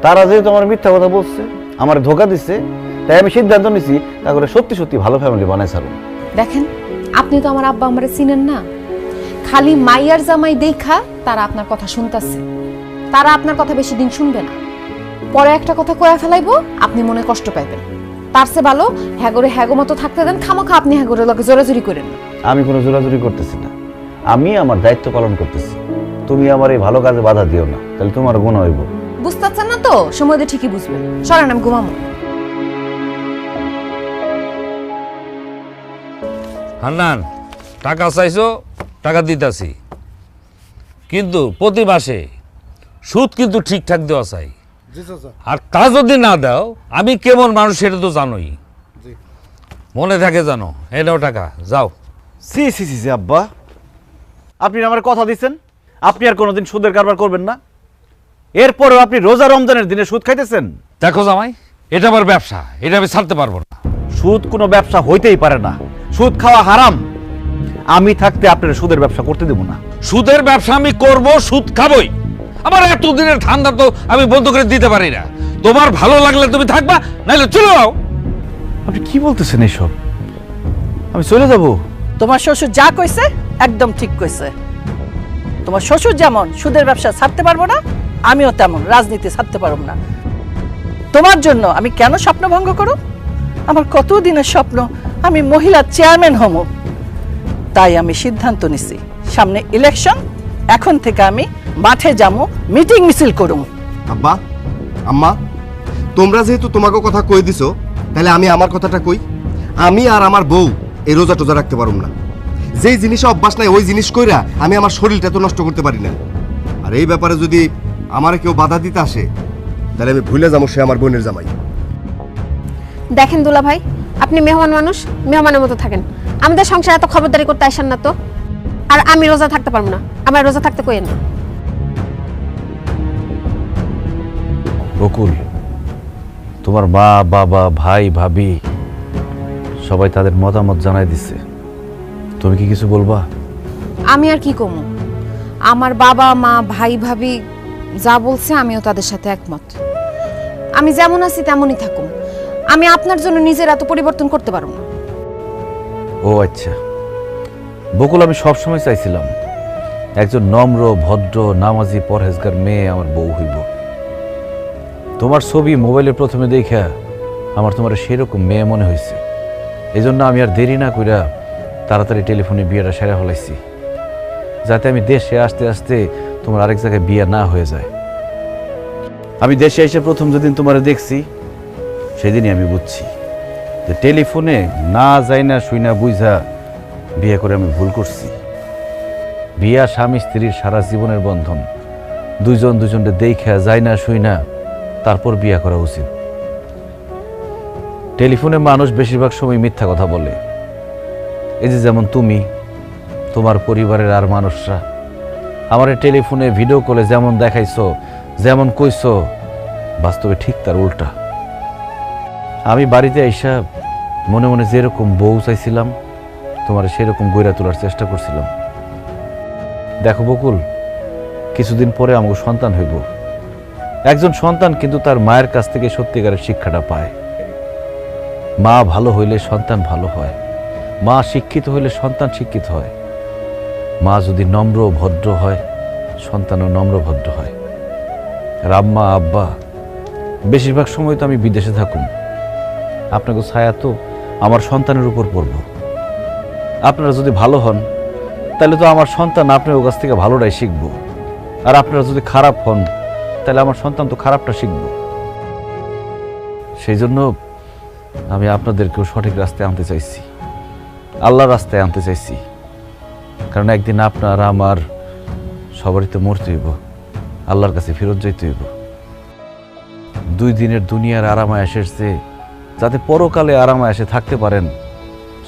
তারা যেহেতু আমার মিথ্যা কথা বলছে, আমার ধোকা দিচ্ছে, তাই আমি সিদ্ধান্ত নিছি তা করে সত্যি সত্যি ভালো ফ্যামিলি বানাই ছাড়ুন। দেখেন আপনি তো আমার আব্বা আমারে চিনেন না, খালি মাইয়ার জামাই দেখা তারা আপনার কথা শুনতাছে। তারা আপনার কথা বেশি দিন শুনবে না, পরে একটা কথা কয়া ফেলাইবো, আপনি মনে কষ্ট পাইবেন। তার চেয়ে ভালো হ্যাগরে হ্যাগো মতো থাকতে দেন, খামাখা আপনি হ্যাগরের লগে জোরাজুরি করেন না। আমি কোনো জোরাজুরি করতেছি না, আমি আমার দায়িত্ব পালন করতেছি। তুমি আমার এই ভালো কাজে বাধা দিও না, তাহলে তোমার গুণ হইব। বুঝতে পারছেন না তো? সময় দিয়ে ঠিকই বুঝবেন। সরেন আমি ঘুমাবো। হান্নান, টাকা চাইছো, টাকা দিতাছি, কিন্তু প্রতি মাসে সুদ কিন্তু ঠিকঠাক দেওয়া চাই। আর তা যদি না দাও আমি কেমন মানুষ সেটা তো জানোই, মনে থাকে জানো। এই নাও টাকা, যাও। সি সি সি সি আব্বা, আপনি আমার কথা দিচ্ছেন আপনি আর কোনোদিন সুদের কারবার করবেন না, এরপরেও আপনি রোজা রমজানের দিনে সুদ খাইতেছেন। দেখো জামাই, এটা আমার ব্যবসা, এটা আমি ছাড়তে পারবো না। সুদ কোনো ব্যবসা হইতেই পারে না, সুদ খাওয়া হারাম। আমি থাকতে আপনার সুদের ব্যবসা করতে দেব না। সুদের ব্যবসা আমি করব, সুদ খাবই। আমার এতদিনের ধান্দা তো আমি বন্ধ করে দিতে পারি না। তোমার ভালো লাগলে তুমি থাকবা, নাহলে চলে যাও। আপনি কি বলতেছেন এইসব? আমি চলে যাব? তোমার শ্বশুর যা কইছে একদম ঠিক কইছে। তোমার শ্বশুর যেমন সুদের ব্যবসা ছাড়তে পারবো না, আমিও তেমন রাজনীতি ছাড়তে পারবো না। তোমার জন্য আমি কেন স্বপ্ন ভঙ্গ করব? আমার কত দিনের স্বপ্ন আমি মহিলা চেয়ারম্যান হব। তাই আমি সিদ্ধান্ত নিছি, সামনে ইলেকশন, এখন থেকে আমি মাঠে যাবো, মিটিং মিছিল করুম। আব্বা আম্মা, তোমরা যেহেতু তোমাকে কথা কই দিছো, তাহলে আমি আমার কথাটা কই, আমি আর আমার বউ এই রোজা টোজা রাখতে পারুম না। যেই জিনিসে অভ্যাস নাই ওই জিনিস কইরা আমি আমার শরীরটা তো নষ্ট করতে পারি না। আর এই ব্যাপারে যদি আমারে কেউ বাধা দিতে আসে তাহলে আমি ভুলে যাবো সে আমার বোনের জামাই। দেখেন দুলা ভাই, আপনি মেহমান মানুষ, মেহমানের মতো থাকেন। আমাদের সংসারে এত খবরদারি করতে আসেন না তো। আর আমি রোজা থাকতে পারবো না, আমার রোজা থাকতে কইেন না। বকুল, তোমার মা বাবা ভাই ভাবি সবাই তাদের মতামত জানাই দিচ্ছে, তুমি কি কিছু বলবা? আমি আর কি কমু, আমার বাবা মা ভাই ভাবি যা বলছে আমিও তাদের সাথে একমত। আমি যেমন আছি তেমনই থাকুম, আমি আপনার জন্য নিজের এত পরিবর্তন করতে পারবো না। ও আচ্ছা বকুল, আমি সবসময় চাইছিলাম একজন নম্র ভদ্র নামাজি পরহেজগার মেয়ে আমার বউ হইব। তোমার ছবি মোবাইলে প্রথমে দেখা আমার তোমার সেরকম মেয়ে মনে হয়েছে। এই জন্য আমি আর দেরি না কইরা তাড়াতাড়ি টেলিফোনে বিয়েটা সেরা হলাইছি, যাতে আমি দেশে আসতে আসতে তোমার আরেক জায়গায় বিয়ে না হয়ে যায়। আমি দেশে এসে প্রথম যেদিন তোমার দেখছি সেদিনই আমি বুঝছি যে টেলিফোনে না যাই না শুই না বুঝা বিয়ে করে আমি ভুল করছি। বিয়া স্বামী স্ত্রীর সারা জীবনের বন্ধন, দুইজন দুজনকে দেখা যায় না শুই না তারপর বিয়ে করা উচিত। টেলিফোনে মানুষ বেশিরভাগ সময় মিথ্যা কথা বলে। এই যে যেমন তুমি, তোমার পরিবারের আর মানুষরা আমার টেলিফোনে ভিডিও কলে যেমন দেখাইছো যেমন কইছো, বাস্তবে ঠিক তার উল্টা। আমি বাড়িতে আইসা মনে মনে যেরকম বউ চাইছিলাম তোমার সেরকম গইরা তোলার চেষ্টা করছিলাম। দেখো বকুল, কিছুদিন পরে আমাকে সন্তান হইব। একজন সন্তান কিন্তু তার মায়ের কাছ থেকে সত্যিকারের শিক্ষাটা পায়। মা ভালো হইলে সন্তান ভালো হয়, মা শিক্ষিত হইলে সন্তান শিক্ষিত হয়, মা যদি নম্র ভদ্র হয় সন্তানও নম্র ভদ্র হয়। আর আম্মা আব্বা বেশিরভাগ সময় তো আমি বিদেশে থাকুম, আপনাকে ছায়া তো আমার সন্তানের উপর পড়ব। আপনারা যদি ভালো হন তাহলে তো আমার সন্তান আপনার কাছ থেকে ভালোটাই শিখব, আর আপনারা যদি খারাপ হন তাহলে আমার সন্তান তো খারাপটা শিখব। সেই জন্য আমি আপনাদেরকেও সঠিক রাস্তায় আনতে চাইছি, আল্লাহর রাস্তায় আনতে চাইছি। কারণ একদিন আপনার আমার সবারই তো মরতে হইব, আল্লাহর কাছে ফেরত যাইতে হইব। 2 দিনের দুনিয়ার আরামায়েশ এসে যাতে পরকালে আরামায়েশে থাকতে পারেন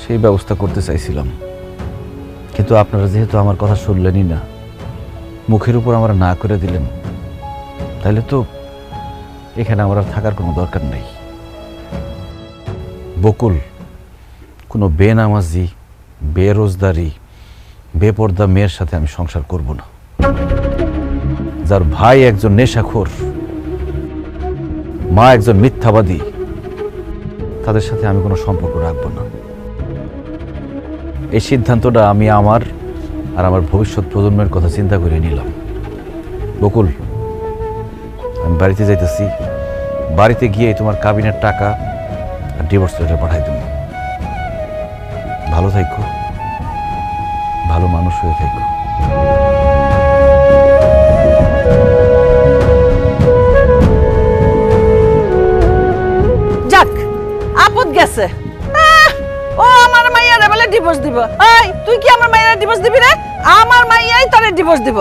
সেই ব্যবস্থা করতে চাইছিলাম। কিন্তু আপনারা যেহেতু আমার কথা শুনলেনই না, মুখের উপর আমরা না করে দিলেন, তাহলে তো এখানে আমার আর থাকার কোনো দরকার নেই। বকুল, কোনো বেনামাজি বেরোজগারি বেপর্দা মেয়ের সাথে আমি সংসার করব না। যার ভাই একজন নেশাখোর, মা একজন মিথ্যাবাদী, তাদের সাথে আমি কোনো সম্পর্ক রাখবো না। এই সিদ্ধান্তটা আমি আমার আর আমার ভবিষ্যৎ প্রজন্মের কথা চিন্তা করে নিলাম। বকুল, আমি বাড়িতে যাইতেছি, বাড়িতে গিয়ে তোমার কাবিনের টাকা আর ডিভোর্স লেটার পাঠাই দেব। ভালো থাইকো, ভালো মানুষ হয়ে থাইকো। যাক, আপদ গেছে। ও আমার মাইয়ারে বলে ডিভোর্স দিব। এই তুই কি আমার মাইয়ারে ডিভোর্স দিবি রে? আমার মাইয়াই তোরে ডিভোর্স দিব।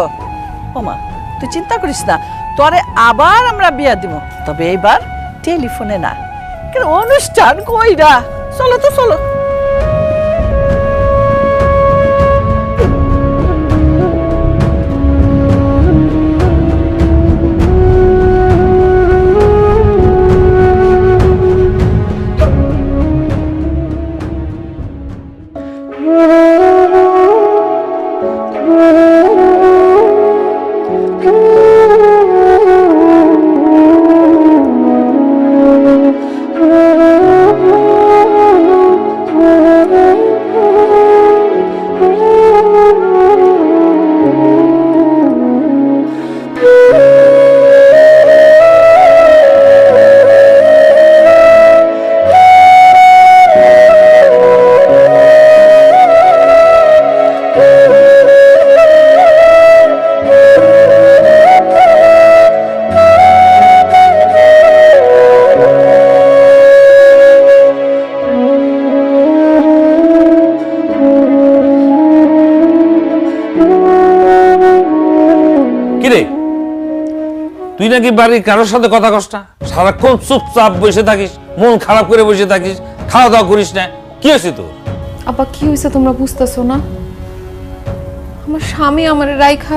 ও মা, তুই চিন্তা করিস না, তোরে আবার আমরা বিয়া দিব, তবে এইবার টেলিফোনে না, অনুষ্ঠান কইরা। চলো তো চলো। তুই নাকি বাড়ির কারোর সাথে কথা কস না, সারাক্ষণ চুপচাপ বসে থাকিস, মন খারাপ করে বসে থাকিস, খাওয়া দাওয়া করিস না, কি হয়েছে তোর? আব্বা কি হয়েছে তোমরা বুঝতেছো না? আমার স্বামী আমার রাইখা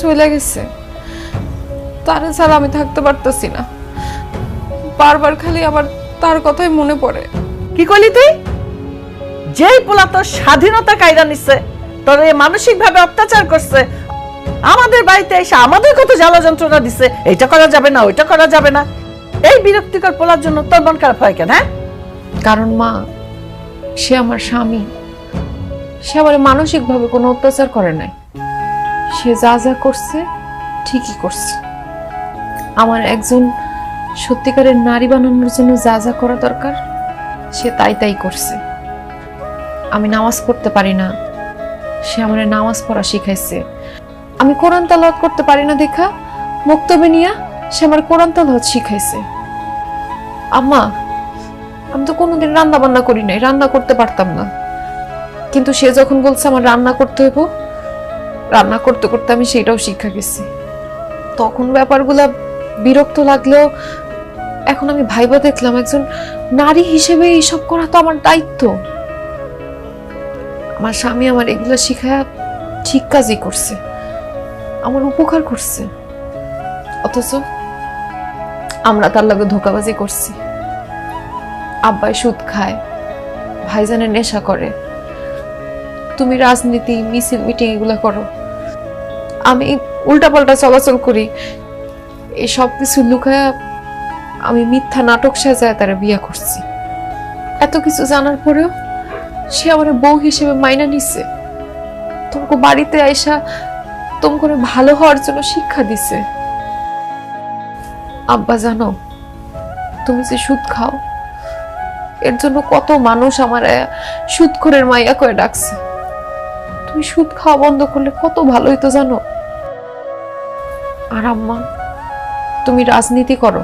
চলে গেছে, তারা ছাড়া আমি থাকতে পারতেছি না। বারবার খালি আমার তার কথাই মনে পড়ে। কি করলি তুই? যেই পোলা তোর স্বাধীনতা কায়দা নিচ্ছে, তোর মানসিক ভাবে অত্যাচার করছে, আমাদের বাড়িতে এসে আমাদের কত জ্বালা যন্ত্রণা দিচ্ছে, এটা করা যাবে না ওইটা করা যাবে না, এই বিরক্তিকর পোলার জন্য তোর মন খারাপ হয় কেন? হ্যাঁ, কারণ মা, সে আমার স্বামী, সে আমার মানসিক ভাবে কোনো অত্যাচার করে নাই। সে যা যা করছে ঠিকই করছে। আমার একজন সত্যিকারের নারী বানানোর জন্য যা যা করা দরকার সে তাই তাই করছে। আমি নামাজ পড়তে পারি না, সে আমার নামাজ পড়া শিখাইছে। আমি কোরআন তেলাওয়াত করতে পারি না দেখা মক্তবে নিয়া সে আমার কোরআন তেলাওয়াত শিখাইছে। আম্মা, আমি তো কোনোদিন রান্না বান্না করি নাই, রান্না করতে পারতাম না, কিন্তু সে যখন বলছে আমার রান্না করতে হইব, রান্না করতে করতে আমি সেটাও শিক্ষা গেছি। তখন ব্যাপারগুলা বিরক্ত লাগলেও এখন আমি ভাইবা দেখলাম একজন নারী হিসেবে এইসব করা তো আমার দায়িত্ব। আমার স্বামী আমার এগুলো শিখায় ঠিক কাজই করছে, আমার উপকার করছে, অথচ আমরা তার লগে ধোঁকাবাজি করছি। আব্বাই সুদ খায়, ভাইজানের নেশা করে, তুমি রাজনীতি মিছিল মিটিং এগুলো করো, আমি উল্টাপাল্টা চলাচল করি। এই সব কিছু লুকায়া আমি মিথ্যা নাটক সাজায় তারা বিয়া করছি। এত কিছু জানার পরেও সে আমার বউ হিসেবে মাইনা নিছে, তোমাকে বাড়িতে আইসা তোমাকে ভালো হওয়ার জন্য শিক্ষা দিছে। আব্বা জানো, তুমি যে সুদ খাও এর জন্য কত মানুষ আমার সুদখোরের মাইয়া করে ডাকছে। তুমি সুদ খাওয়া বন্ধ করলে কত ভালোই তো জানো। আর আম্মা, তুমি রাজনীতি করো,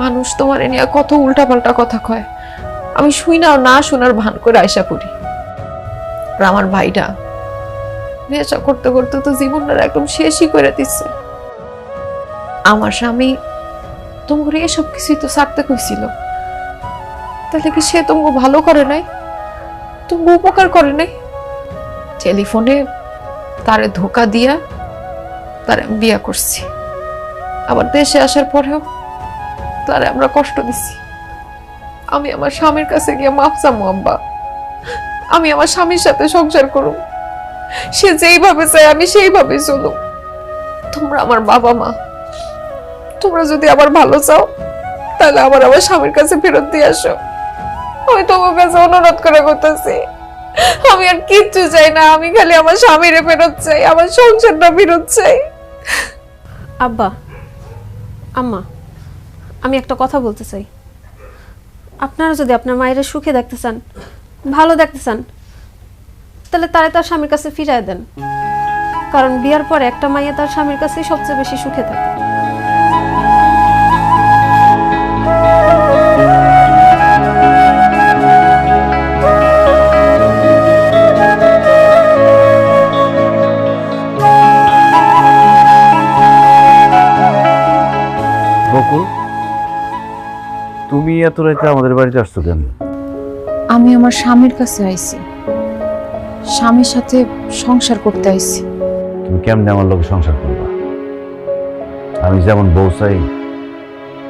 মানুষ তোমার নিয়ে কত উল্টাপাল্টা কথা কয়, আমি শুই না না শোনার ভান করে আয়সা করি। আর আমার ভাইটা নেশা করতে করতে তো জীবনটা একদম শেষই করে দিচ্ছে। আমার স্বামী তোমাকে এসব কিছুই তো ছাড়তে কইছিল, তাহলে কি সে তোমাকে ভালো করে নাই, তোমাকে উপকার করে নাই? টেলিফোনে তারে ধোকা দিয়া তারে বিয়া করছি, আবার দেশে আসার পরেও তারে আমরা কষ্ট দিছি। আমি আমার স্বামীর কাছে গিয়ে মাফ চামু আব্বা, আমি আমার স্বামীর সাথে সংসার করুম, সে যেইভাবে চায় আমি সেইভাবে চলুম। তোমরা আমার বাবা মা, তোমরা যদি আবার ভালো চাও তাহলে আমার স্বামীর কাছে ফেরত দিয়ে আসো। আমি তোমার কাছে অনুরোধ করে করতেছি, আমি আর কিচ্ছু চাই না, আমি খালি আমার স্বামীরে ফেরত চাই, আমার সংসারটা ফেরত চাই। আব্বা, আম্মা, আমি একটা কথা বলতে চাই। আপনারা যদি আপনার মায়ের সুখে দেখতে চান, ভালো দেখতে চান, তাহলে তারে তার স্বামীর কাছে ফিরায় দেন, কারণ বিয়ার পরে একটা মাইয়া তার স্বামীর কাছেই সবচেয়ে বেশি সুখে থাকে। বকুল, তুমি এত রাতে আমাদের বাড়িতে আসছো কেন? আমি আমার স্বামীর কাছে আইছি, স্বামীর সাথে সংসার করতে আইছি। তুমি কেমনে আমার লোকে সংসার করবা? আমি যেমন বউ চাই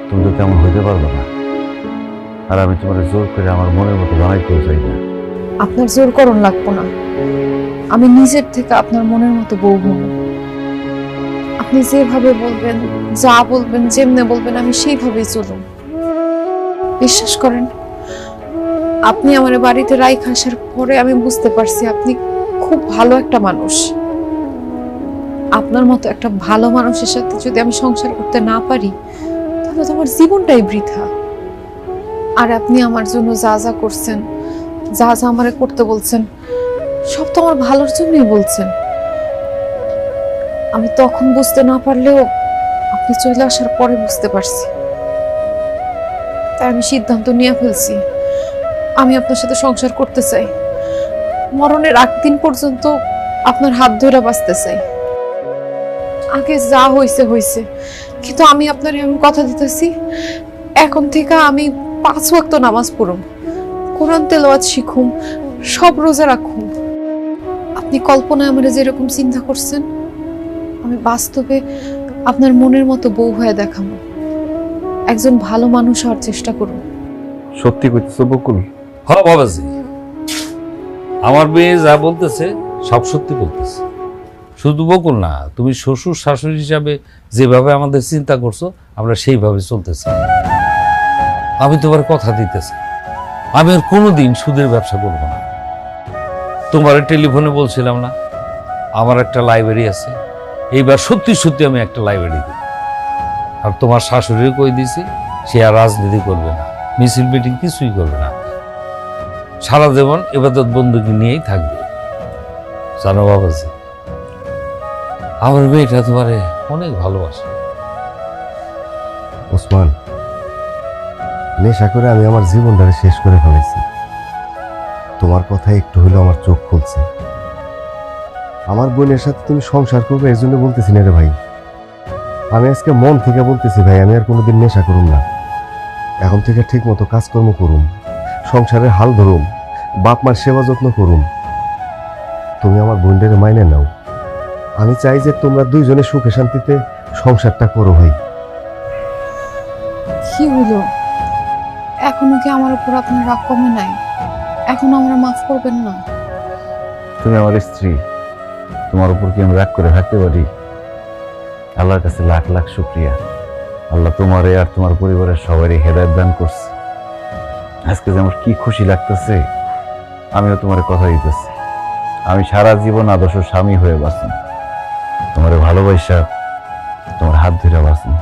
তুমি তো তেমন হইতে পারবে না, আর আমি তোমার জোর করে আমার মনের মতো বানাইতেও চাই না। আপনার জোর করণ লাগবো না, আমি নিজের থেকে আপনার মনের মতো বউ হব। আপনি যেভাবে বলবেন, যা বলবেন, যেমনে বলবেন আমি সেইভাবেই চলুন। বিশ্বাস করেন, আপনি আমার বাড়িতে রাইখা আসার পরে আমি বুঝতে পারছি আপনি খুব ভালো একটা মানুষ। আপনার মতো একটা ভালো মানুষের সাথে যদি আমি সংসার করতে না পারি তাহলে তো আমার জীবনটাই বৃথা। আর আপনি আমার জন্য যা যা করছেন, যা যা আমারে করতে বলছেন, সব তো আমার ভালোর জন্যই বলছেন। আমি তখন বুঝতে না পারলেও আপনি চলে আসার পরে বুঝতে পারছি, তাই আমি সিদ্ধান্ত নিয়ে ফেলছি আমি আপনার সাথে সংসার করতে চাই। মরণের আগ দিন পর্যন্ত আপনার হাত ধরে বাঁচতে চাই। আগে যা হয়েছে হয়েছে, কিন্তু আমি আপনার এমন কথা দিতেছি, এখন থেকে আমি 5 ওয়াক্ত নামাজ পড়ুম, কোরআন তেলাওয়াত শিখুম, সব রোজা রাখুম। আপনি কল্পনায় আমার যেরকম চিন্তা করছেন, আমি বাস্তবে আপনার মনের মতো বউ হয়ে দেখাবো। একজন ভালো মানুষ হওয়ার চেষ্টা করুন। সত্যি কইতেছো বকুল? হ্যাঁ বাবাজি, আমার মেয়ে যা বলতেছে সব সত্যি বলতেছে। শুধু বকুল না, তুমি শ্বশুর শাশুড়ি হিসাবে যেভাবে আমাদের চিন্তা করছো, আমরা সেইভাবে চলতেছি। আমি তোমার কথা দিতেছি, আমি আর কোনোদিন সুদের ব্যবসা করবো না। তোমার টেলিফোনে বলছিলাম না আমার একটা লাইব্রেরি আছে, এইবার সত্যি সত্যি আমি একটা লাইব্রেরি দিই। আর তোমার শাশুড়িও কই দিছি, সে আর রাজনীতি করবে না, মিছিল মিটিং কিছুই করবে না, সারা জীবন ইবাদত বন্দুকি নিয়েই থাকবে। জানো বাবাজি, আমার মেয়েটা তোমারে অনেক ভালোবাসে। ওসমান, নেশা করে আমি আমার জীবনটাকে শেষ করে ফেলেছি। তোমার কথা একটু হলেও আমার চোখ খুলছে। আমার বোনের সাথে তুমি সংসার করবে এই জন্য বলতেছি না রে ভাই। আমি আজকে মন থেকে বলতেছি ভাই, আমি আর কোনোদিন নেশা করুম না। এখন থেকে ঠিক মতো কাজকর্ম করুম, সংসারের হাল ধরুম, বাপ মার সেবা যত্ন করুম। তুমি আমার বোনদের মাইনে নাও। আমি চাই যে তোমরা দুইজনে সুখে শান্তিতে সংসারটা করো ভাই। কি হলো, এখনো কি আমার উপর আপনার রাগ কমে নাই? এখন আমরা মাফ করবেন না? তুমি আমার স্ত্রী, তোমার উপর কি আমি রাগ করে থাকতে পারি? আল্লাহর কাছে লাখ লাখ শুকরিয়া, আল্লাহ তোমারে আর তোমার পরিবারের সবারই হেদায়েত দান করছে। আজকে যে আমার কি খুশি লাগতেছে, আমিও তোমার কথা দিতেছি, আমি সারা জীবন আদর্শ স্বামী হয়ে বাঁচুন, তোমার ভালোবাসা, তোমার হাত ধরে বাঁচুন।